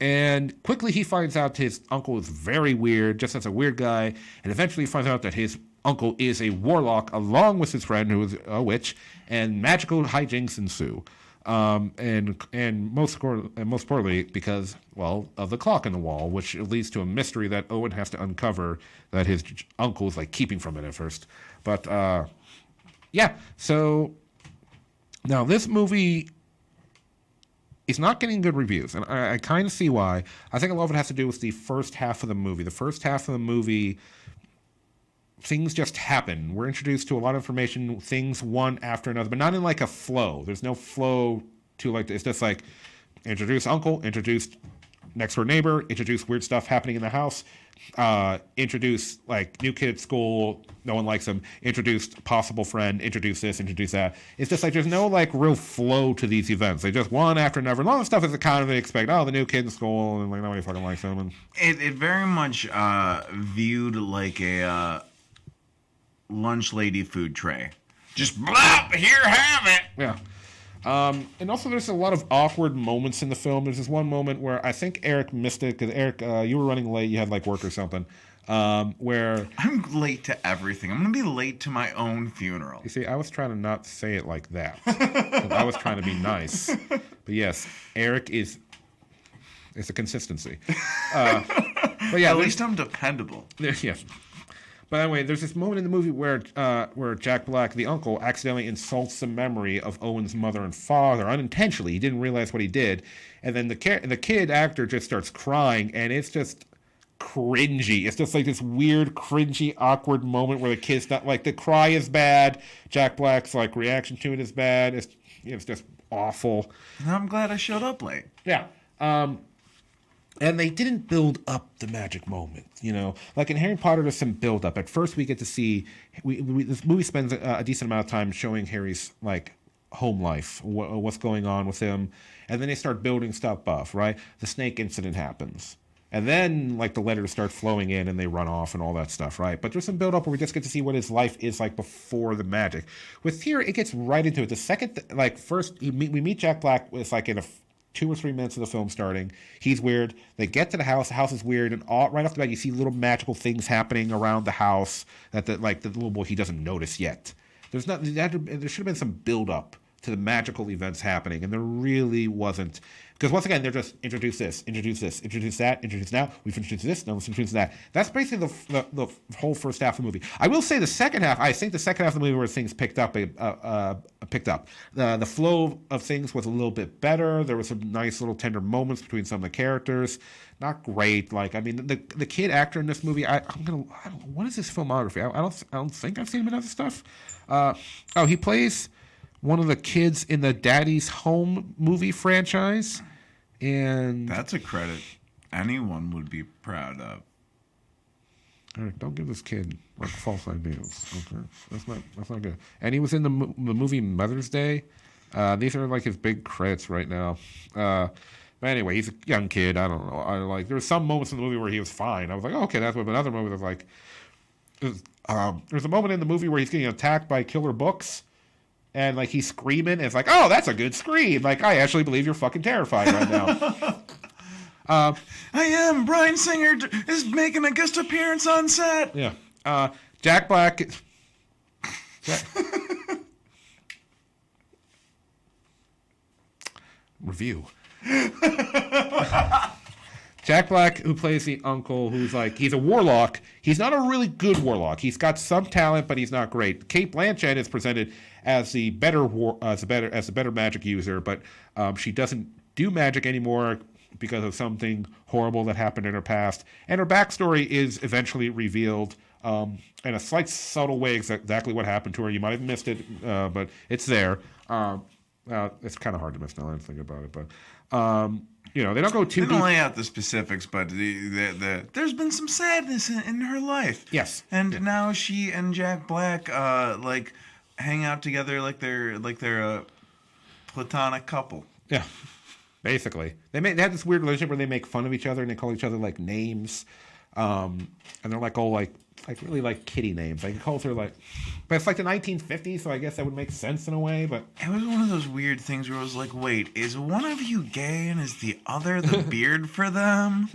[SPEAKER 1] And quickly he finds out his uncle is very weird, just as a weird guy, and eventually finds out that his uncle is a warlock along with his friend who is a witch, and magical hijinks ensue. And most importantly, because, well, of the clock in the wall, which leads to a mystery that Owen has to uncover that his uncle is like keeping from it at first. But yeah, so now this movie is not getting good reviews, and I kind of see why. I think a lot of it has to do with the first half of the movie. The first half of the movie, things just happen. We're introduced to a lot of information, things one after another, but not in like a flow. There's no flow to like, it's just like introduce uncle, introduce next door neighbor, introduce weird stuff happening in the house, introduce like new kid at school, no one likes him, introduce possible friend, introduce this, introduce that. It's just like there's no like real flow to these events. They just one after another. And all the stuff is the kind of they expect. Oh, the new kid in school, and like nobody fucking likes him. And
[SPEAKER 2] it very much viewed like a lunch lady food tray. Just blop, here, have it.
[SPEAKER 1] Yeah. And also there's a lot of awkward moments in the film. There's this one moment where I think Eric missed it because Eric, you were running late. You had like work or something. Where
[SPEAKER 2] I'm late to everything. I'm going to be late to my own funeral.
[SPEAKER 1] You see, I was trying to not say it like that. I was trying to be nice. But yes, Eric is... It's a consistency. But yeah,
[SPEAKER 2] at least I'm dependable.
[SPEAKER 1] Yes. But anyway, there's this moment in the movie where Jack Black, the uncle, accidentally insults the memory of Owen's mother and father unintentionally. He didn't realize what he did, and then the kid actor just starts crying, and it's just cringy. It's just like this weird, cringy, awkward moment where the kid's not like the cry is bad. Jack Black's like reaction to it is bad. It's just awful.
[SPEAKER 2] I'm glad I showed up late.
[SPEAKER 1] Yeah. And they didn't build up the magic moment, you know. Like in Harry Potter, there's some build up. At first, we get to see this movie spends a decent amount of time showing Harry's like home life, what's going on with him, and then they start building stuff up. Right, the snake incident happens, and then like the letters start flowing in, and they run off and all that stuff. Right, but there's some build up where we just get to see what his life is like before the magic. With here, it gets right into it. The second, like first, we meet Jack Black with like in a 2 or 3 minutes of the film starting. He's weird. They get to the house. The house is weird, and right off the bat, you see little magical things happening around the house that the little boy he doesn't notice yet. There should have been some build up to the magical events happening, and there really wasn't. Because once again, they're just introduce this, introduce that, introduce now. We've introduced this, now let's introduce that. That's basically the whole first half of the movie. I will say the second half. I think the second half of the movie where things picked up. The flow of things was a little bit better. There was some nice little tender moments between some of the characters. Not great. Like I mean, the kid actor in this movie. What is his filmography? I don't think I've seen him in other stuff. He plays one of the kids in the Daddy's Home movie franchise. And
[SPEAKER 2] that's a credit anyone would be proud of.
[SPEAKER 1] Eric, don't give this kid like false ideas. Okay, that's not good. And he was in the movie Mother's Day. These are like his big credits right now. But anyway, he's a young kid. I don't know. There were some moments in the movie where he was fine. I was like, oh, okay, that's what. But another movie was like, there's a moment in the movie where he's getting attacked by killer books. And, like, he's screaming, and it's like, oh, that's a good scream. Like, I actually believe you're fucking terrified right now.
[SPEAKER 2] I am. Bryan Singer is making a guest appearance on set.
[SPEAKER 1] Yeah. Jack Black... Review. Jack Black, who plays the uncle, who's like, he's a warlock. He's not a really good warlock. He's got some talent, but he's not great. Kate Blanchett is presented as the better magic user, but she doesn't do magic anymore because of something horrible that happened in her past. And her backstory is eventually revealed in a slight subtle way exactly what happened to her. You might have missed it, but it's there. It's kind of hard to miss now that I think about it, but they don't go too deep.
[SPEAKER 2] They don't lay out the specifics, but there's been some sadness in her life.
[SPEAKER 1] Yes,
[SPEAKER 2] and now she and Jack Black hang out together like they're a platonic couple.
[SPEAKER 1] Yeah, basically they have this weird relationship where they make fun of each other and they call each other like names, and they're like all like like really like kitty names. Like it calls her like, but it's like the 1950s, so I guess that would make sense in a way. But
[SPEAKER 2] it was one of those weird things where I was like, wait, is one of you gay and is the other the beard for them?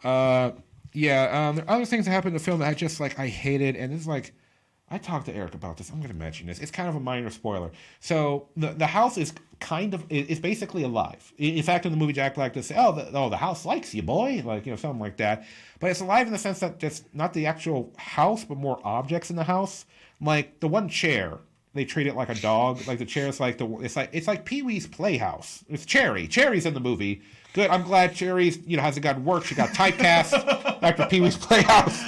[SPEAKER 1] Yeah. There are other things that happened in the film that I just like I hated, and it's like I talked to Eric about this. I'm going to mention this. It's kind of a minor spoiler. So the house is it's basically alive. In fact, in the movie, Jack Black does say, the house likes you, boy," like something like that. But it's alive in the sense that just not the actual house, but more objects in the house. Like the one chair, they treat it like a dog. Like the chair is like it's like Pee-wee's Playhouse. It's Cherry. Cherry's in the movie. Good. I'm glad Cherry's hasn't gotten work. She got typecast after Pee-wee's Playhouse.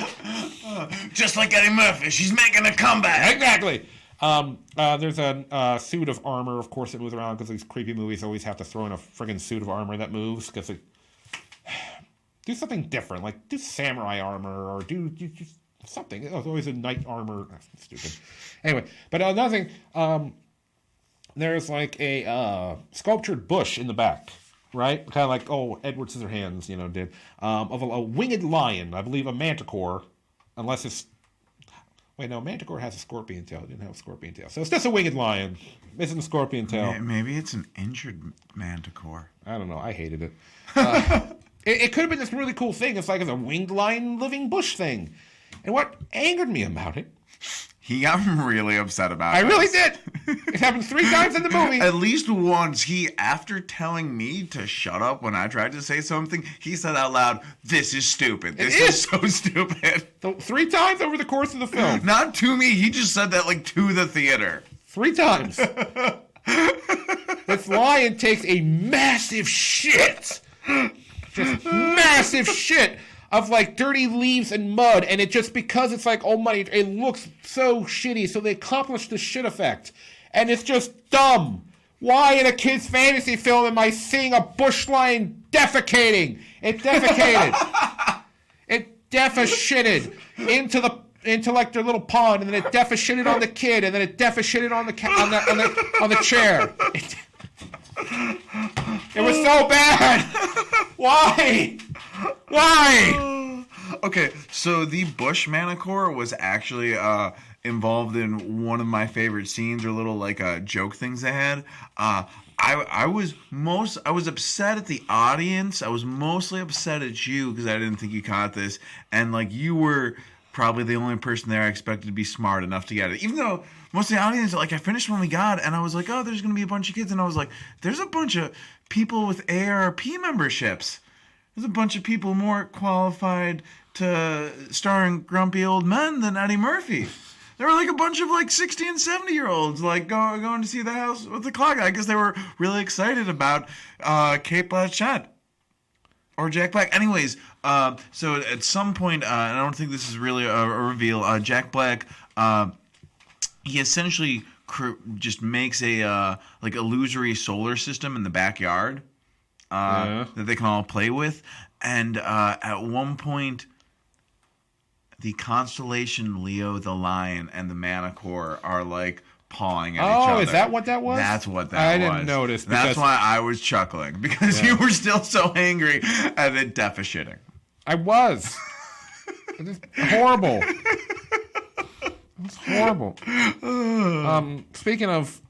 [SPEAKER 2] Just like Eddie Murphy, she's making a comeback.
[SPEAKER 1] Exactly. There's a suit of armor, of course, that moves around because these creepy movies always have to throw in a friggin' suit of armor that moves because do something different, like do samurai armor or do something. It's always a knight armor. That's stupid. Anyway, but another thing, there's like a sculptured bush in the back. Right? Kind of like, Edward Scissorhands, did. Of a winged lion, I believe a manticore, unless it's... Wait, no, manticore has a scorpion tail. It didn't have a scorpion tail. So it's just a winged lion. Missing the scorpion tail.
[SPEAKER 2] Maybe it's an injured manticore.
[SPEAKER 1] I don't know. I hated it. It could have been this really cool thing. It's like a winged lion living bush thing. And what angered me about it...
[SPEAKER 2] He got really upset about it.
[SPEAKER 1] I really did. It happened 3 times in the movie.
[SPEAKER 2] At least once, after telling me to shut up when I tried to say something, he said out loud, "This is stupid. This is so stupid."
[SPEAKER 1] So 3 times over the course of the film.
[SPEAKER 2] Not to me. He just said that to the theater.
[SPEAKER 1] 3 times. This lion takes a massive shit. Just massive shit. Of like dirty leaves and mud, and it just because it's like almighty, it looks so shitty. So they accomplished the shit effect, and it's just dumb. Why in a kid's fantasy film am I seeing a bush lion defecating? It defecated. It defashitted into like their little pond, and then it defashitted on the kid, and then it defashitted on the chair. It was so bad. Why?
[SPEAKER 2] Okay, so the bush manticore was actually involved in one of my favorite scenes or little joke things they had. I was upset at the audience. I was mostly upset at you because I didn't think you caught this, and you were probably the only person there I expected to be smart enough to get it. Even though most of the audience, I finished when we got it, and I was like, there's going to be a bunch of kids, and I was like, there's a bunch of people with AARP memberships. There's a bunch of people more qualified to star in Grumpy Old Men than Eddie Murphy. There were a bunch of 60 and 70-year-olds going to see The House with the Clock. I guess they were really excited about Cate Blanchett or Jack Black. Anyways, so at some point, and I don't think this is really a reveal, Jack Black, he essentially just makes a illusory solar system in the backyard. That they can all play with. And at one point, the constellation Leo the Lion and the Manticore are pawing at each other.
[SPEAKER 1] Oh, is that what that was?
[SPEAKER 2] That's what that was.
[SPEAKER 1] I didn't notice.
[SPEAKER 2] That's why I was chuckling, because you were still so angry at it defashitting.
[SPEAKER 1] I was. It was horrible. It was horrible. Speaking of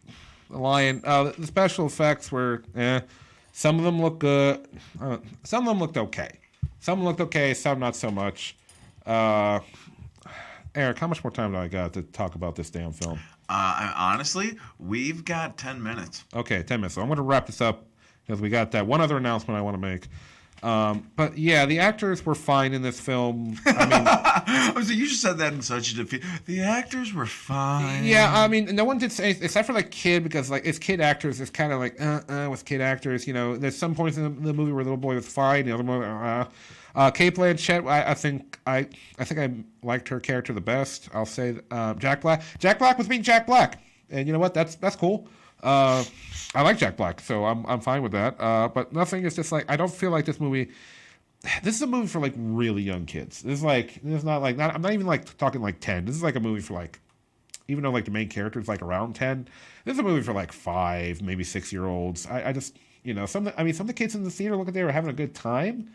[SPEAKER 1] the lion, the special effects were some of them look good. Some of them looked okay. Some looked okay, some not so much. Eric, how much more time do I got to talk about this damn film?
[SPEAKER 2] Honestly, we've got 10 minutes.
[SPEAKER 1] Okay, 10 minutes. So I'm going to wrap this up because we got that one other announcement I want to make. But yeah, the actors were fine in this film. I mean,
[SPEAKER 2] so you just said that in such a defeat. The actors were fine.
[SPEAKER 1] Yeah, I mean, no one did say, except for kid, because it's kid actors. It's kind of with kid actors. There's some points in the movie where the little boy was fine. The other movie, Cate Blanchett, I think I liked her character the best. I'll say Jack Black. Jack Black was being Jack Black, and you know what? That's cool. I like Jack Black, so I'm fine with that. But nothing is just I don't feel like this movie. This is a movie for really young kids. This is not I'm not even talking 10. This is a movie for even though the main character is around 10. This is a movie for 5, maybe 6-year-olds. I just some of the kids in the theater they were having a good time.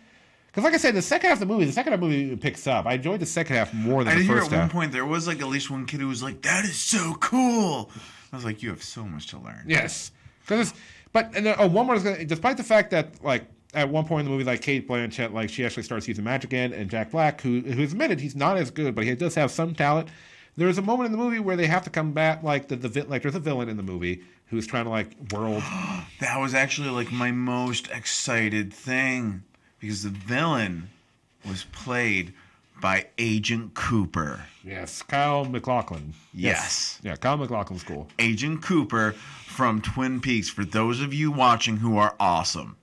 [SPEAKER 1] Because like I said, the second half of the movie picks up. I enjoyed the second half more than the first half. I did hear
[SPEAKER 2] at one point there was like at least one kid who was like, "That is so cool." I was like, "You have so much to learn."
[SPEAKER 1] Yes, one more. Despite the fact that like at one point in the movie, like Cate Blanchett, like she actually starts using magic again, and Jack Black, who's admitted he's not as good, but he does have some talent. There's a moment in the movie where they have to combat like there's a villain in the movie who's trying to like world.
[SPEAKER 2] That was actually like my most excited thing. Because the villain was played by Agent Cooper.
[SPEAKER 1] Yes, Kyle MacLachlan.
[SPEAKER 2] Yes.
[SPEAKER 1] Yeah, Kyle MacLachlan's cool.
[SPEAKER 2] Agent Cooper from Twin Peaks. For those of you watching who are awesome.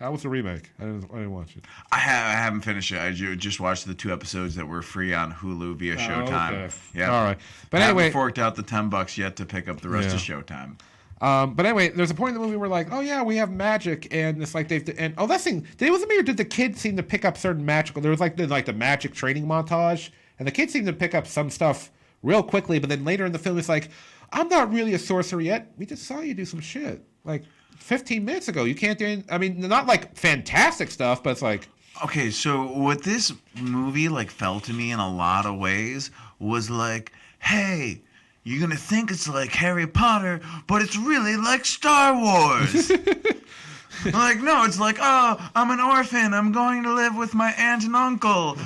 [SPEAKER 1] How was the remake? I didn't watch it.
[SPEAKER 2] I haven't finished it. I just watched the 2 episodes that were free on Hulu via Showtime.
[SPEAKER 1] Okay.
[SPEAKER 2] Yeah.
[SPEAKER 1] All right. But
[SPEAKER 2] I
[SPEAKER 1] anyway,
[SPEAKER 2] haven't forked out the $10 yet to pick up the rest of Showtime.
[SPEAKER 1] But anyway, there's a point in the movie where like, oh yeah, we have magic, and it's like did it was me or did the kids seem to pick up certain magical? There was like the magic training montage, and the kids seemed to pick up some stuff real quickly, but then later in the film, it's like, I'm not really a sorcerer yet. We just saw you do some shit like 15 minutes ago. You can't do. I mean, not like fantastic stuff, but it's like.
[SPEAKER 2] Okay, so what this movie like felt to me in a lot of ways was like, hey. You're going to think it's like Harry Potter, but it's really like Star Wars. Like, no, it's like, oh, I'm an orphan. I'm going to live with my aunt and uncle.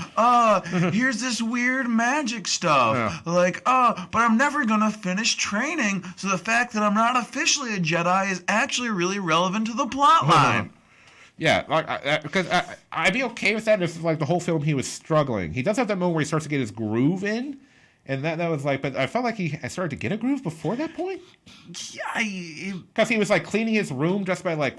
[SPEAKER 2] Here's this weird magic stuff. Yeah. Like, but I'm never going to finish training. So the fact that I'm not officially a Jedi is actually really relevant to the plot line.
[SPEAKER 1] Yeah, like because I'd be okay with that if like the whole film he was struggling. He does have that moment where he starts to get his groove in. And that was like, but I felt like I started to get a groove before that point.
[SPEAKER 2] Yeah,
[SPEAKER 1] because he was like cleaning his room just by like.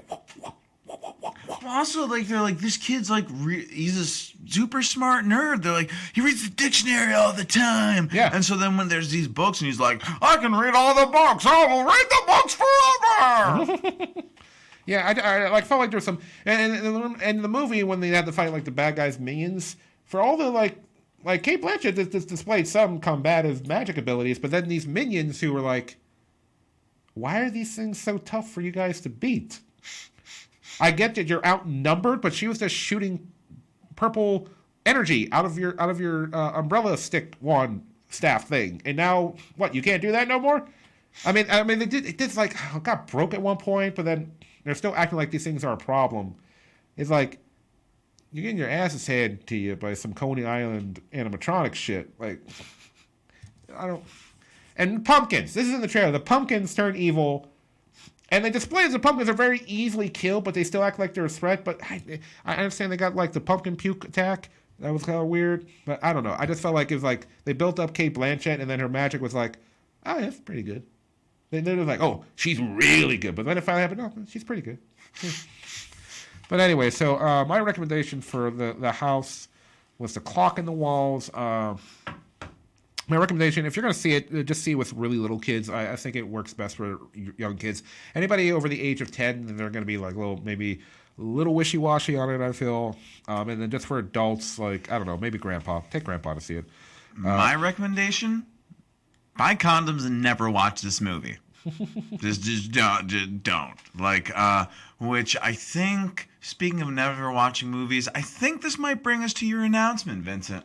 [SPEAKER 2] Also, like they're like this kid's like he's a super smart nerd. They're like he reads the dictionary all the time.
[SPEAKER 1] Yeah.
[SPEAKER 2] And so then when there's these books and he's like, I can read all the books. I will read the books forever.
[SPEAKER 1] Yeah, I like felt like there was some and in the movie when they had to fight like the bad guys minions for all the like Cate Blanchett just displayed some combative magic abilities, but then these minions who were like, why are these things so tough for you guys to beat? I get that you're outnumbered, but she was just shooting purple energy out of your umbrella stick wand staff thing, and now what? You can't do that no more. I mean, it did like it got broke at one point, but then they're still acting like these things are a problem. It's like. You're getting your asses handed to you by some Coney Island animatronic shit. Like, I don't. And pumpkins. This is in the trailer. The pumpkins turn evil, and they display as the pumpkins are very easily killed, but they still act like they're a threat. But I understand they got like the pumpkin puke attack. That was kind of weird. But I don't know. I just felt like it was like they built up Cate Blanchett, and then her magic was like, oh, that's pretty good. Then they're like, oh, she's really good. But then it finally happened. Oh, she's pretty good. But anyway, so my recommendation for the house was The Clock in the Walls. My recommendation, if you're going to see it, just see it with really little kids. I think it works best for young kids. Anybody over the age of 10, they're going to be like maybe a little wishy-washy on it, I feel. And then just for adults, like, I don't know, maybe grandpa. Take grandpa to see it.
[SPEAKER 2] My recommendation, buy condoms and never watch this movie. just don't. Like, which I think, speaking of never watching movies, I think this might bring us to your announcement, Vincent.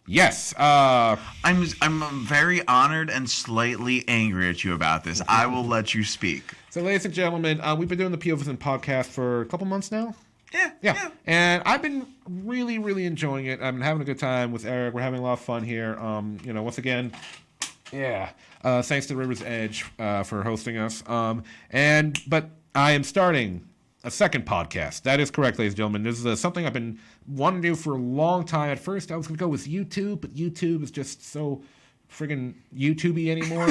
[SPEAKER 1] Yes.
[SPEAKER 2] I'm very honored and slightly angry at you about this. I will let you speak.
[SPEAKER 1] So, ladies and gentlemen, we've been doing the POVincent podcast for a couple months now.
[SPEAKER 2] Yeah.
[SPEAKER 1] And I've been really, really enjoying it. I've been having a good time with Eric. We're having a lot of fun here. Once again, thanks to River's Edge for hosting us. But I am starting a second podcast. That is correct, ladies and gentlemen. This is something I've been wanting to do for a long time. At first, I was going to go with YouTube, but YouTube is just so friggin' YouTube-y anymore.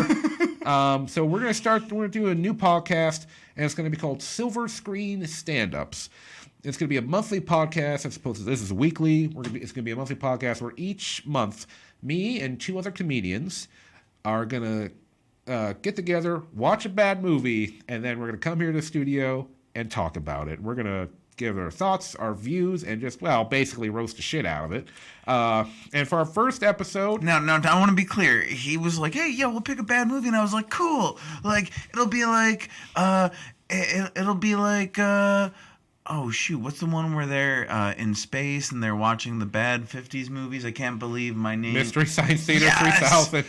[SPEAKER 1] So we're going to do a new podcast, and it's going to be called Silver Screen Stand-Ups. It's going to be a monthly podcast as opposed to this is weekly. It's going to be a monthly podcast where each month, me and 2 other comedians are going to get together, watch a bad movie, and then we're going to come here to the studio and talk about it. We're going to give our thoughts, our views, and just, basically roast the shit out of it. And for our first episode...
[SPEAKER 2] Now, I want to be clear. He was like, hey, we'll pick a bad movie. And I was like, cool. Like, it'll be like... Oh shoot, what's the one where they're in space and they're watching the bad 50s movies? I can't believe my name.
[SPEAKER 1] Mystery Science Theater
[SPEAKER 2] Yes!
[SPEAKER 1] 3000.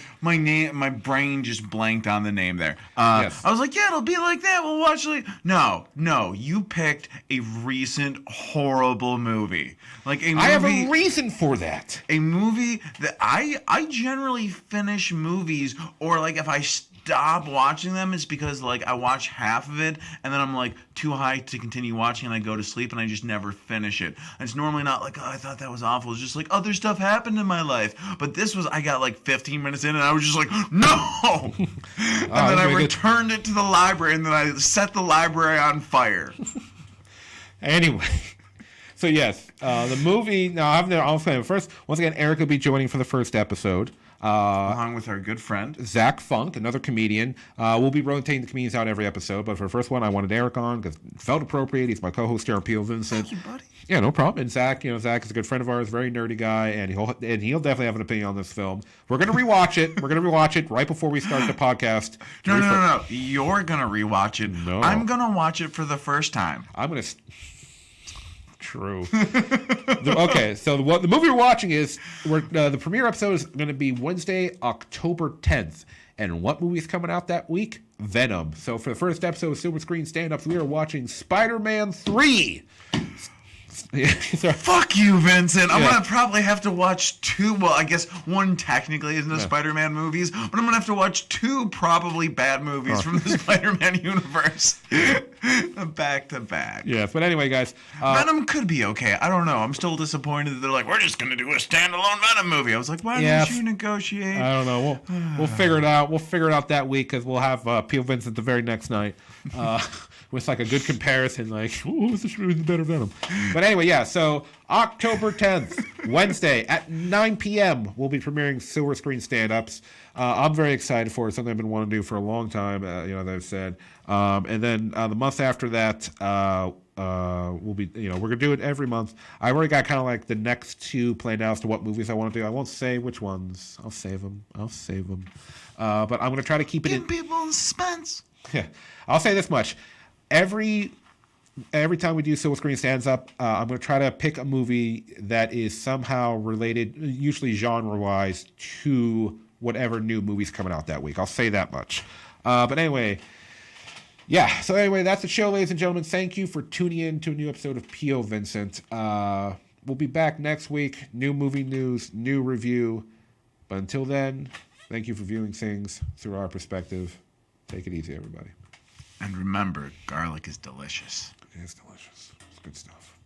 [SPEAKER 2] My brain just blanked on the name there.
[SPEAKER 1] Yes.
[SPEAKER 2] I was like, yeah, it'll be like that. We'll watch it. No, you picked a recent horrible movie. Like a movie.
[SPEAKER 1] I have a reason for that.
[SPEAKER 2] A movie that I generally finish movies, or like if I stop watching them, it's because like I watch half of it and then I'm like too high to continue watching and I go to sleep and I just never finish it. And it's normally not like, oh, I thought that was awful. It's just like other stuff happened in my life. But this was, I got like 15 minutes in and I was just like, no! And then I returned it to the library and then I set the library on fire.
[SPEAKER 1] Anyway. So yes, the movie. Now I'll say first. Once again, Eric will be joining for the first episode,
[SPEAKER 2] along with our good friend
[SPEAKER 1] Zach Funk, another comedian. We'll be rotating the comedians out every episode, but for the first one, I wanted Eric on because it felt appropriate. He's my co-host here on POVincent.
[SPEAKER 2] Thank you, buddy.
[SPEAKER 1] Yeah, no problem. And Zach, Zach is a good friend of ours, very nerdy guy, and he'll definitely have an opinion on this film. We're gonna rewatch it. We're gonna rewatch it right before we start the podcast.
[SPEAKER 2] No. You're gonna rewatch it.
[SPEAKER 1] No,
[SPEAKER 2] I'm gonna watch it for the first time.
[SPEAKER 1] I'm gonna. True. Okay, so the movie we're watching is the premiere episode is going to be Wednesday, October 10th. And what movie is coming out that week? Venom. So for the first episode of Silver Screen Stand-Ups, we are watching Spider-Man 3.
[SPEAKER 2] Fuck you, Vincent. I'm going to probably have to watch two. Well, I guess one technically isn't a Spider-Man movies, but I'm going to have to watch two probably bad movies from the Spider-Man universe back to back.
[SPEAKER 1] Yeah, but anyway, guys.
[SPEAKER 2] Venom could be okay. I don't know. I'm still disappointed that they're like, we're just going to do a standalone Venom movie. I was like, why didn't you negotiate?
[SPEAKER 1] I don't know. We'll figure it out. We'll figure it out that week because we'll have POVincent the very next night. With like a good comparison, like, ooh, this is really better Venom. But anyway, yeah, so October 10th, Wednesday at 9 p.m., we'll be premiering Silver Screen Stand-Ups. I'm very excited for it. Something I've been wanting to do for a long time, as I've said. And then the month after that, we'll be, we're going to do it every month. I've already got kind of like the next two planned out as to what movies I want to do. I won't say which ones. I'll save them. But I'm going to try to keep it
[SPEAKER 2] in people in suspense.
[SPEAKER 1] Yeah, I'll say this much. Every time we do Silver Screen Stands Up, I'm going to try to pick a movie that is somehow related, usually genre-wise, to whatever new movie's coming out that week. I'll say that much. But anyway, yeah. So anyway, that's the show, ladies and gentlemen. Thank you for tuning in to a new episode of POVincent. We'll be back next week. New movie news, new review. But until then, thank you for viewing things through our perspective. Take it easy, everybody.
[SPEAKER 2] And remember, garlic is delicious.
[SPEAKER 1] It is delicious. It's good stuff.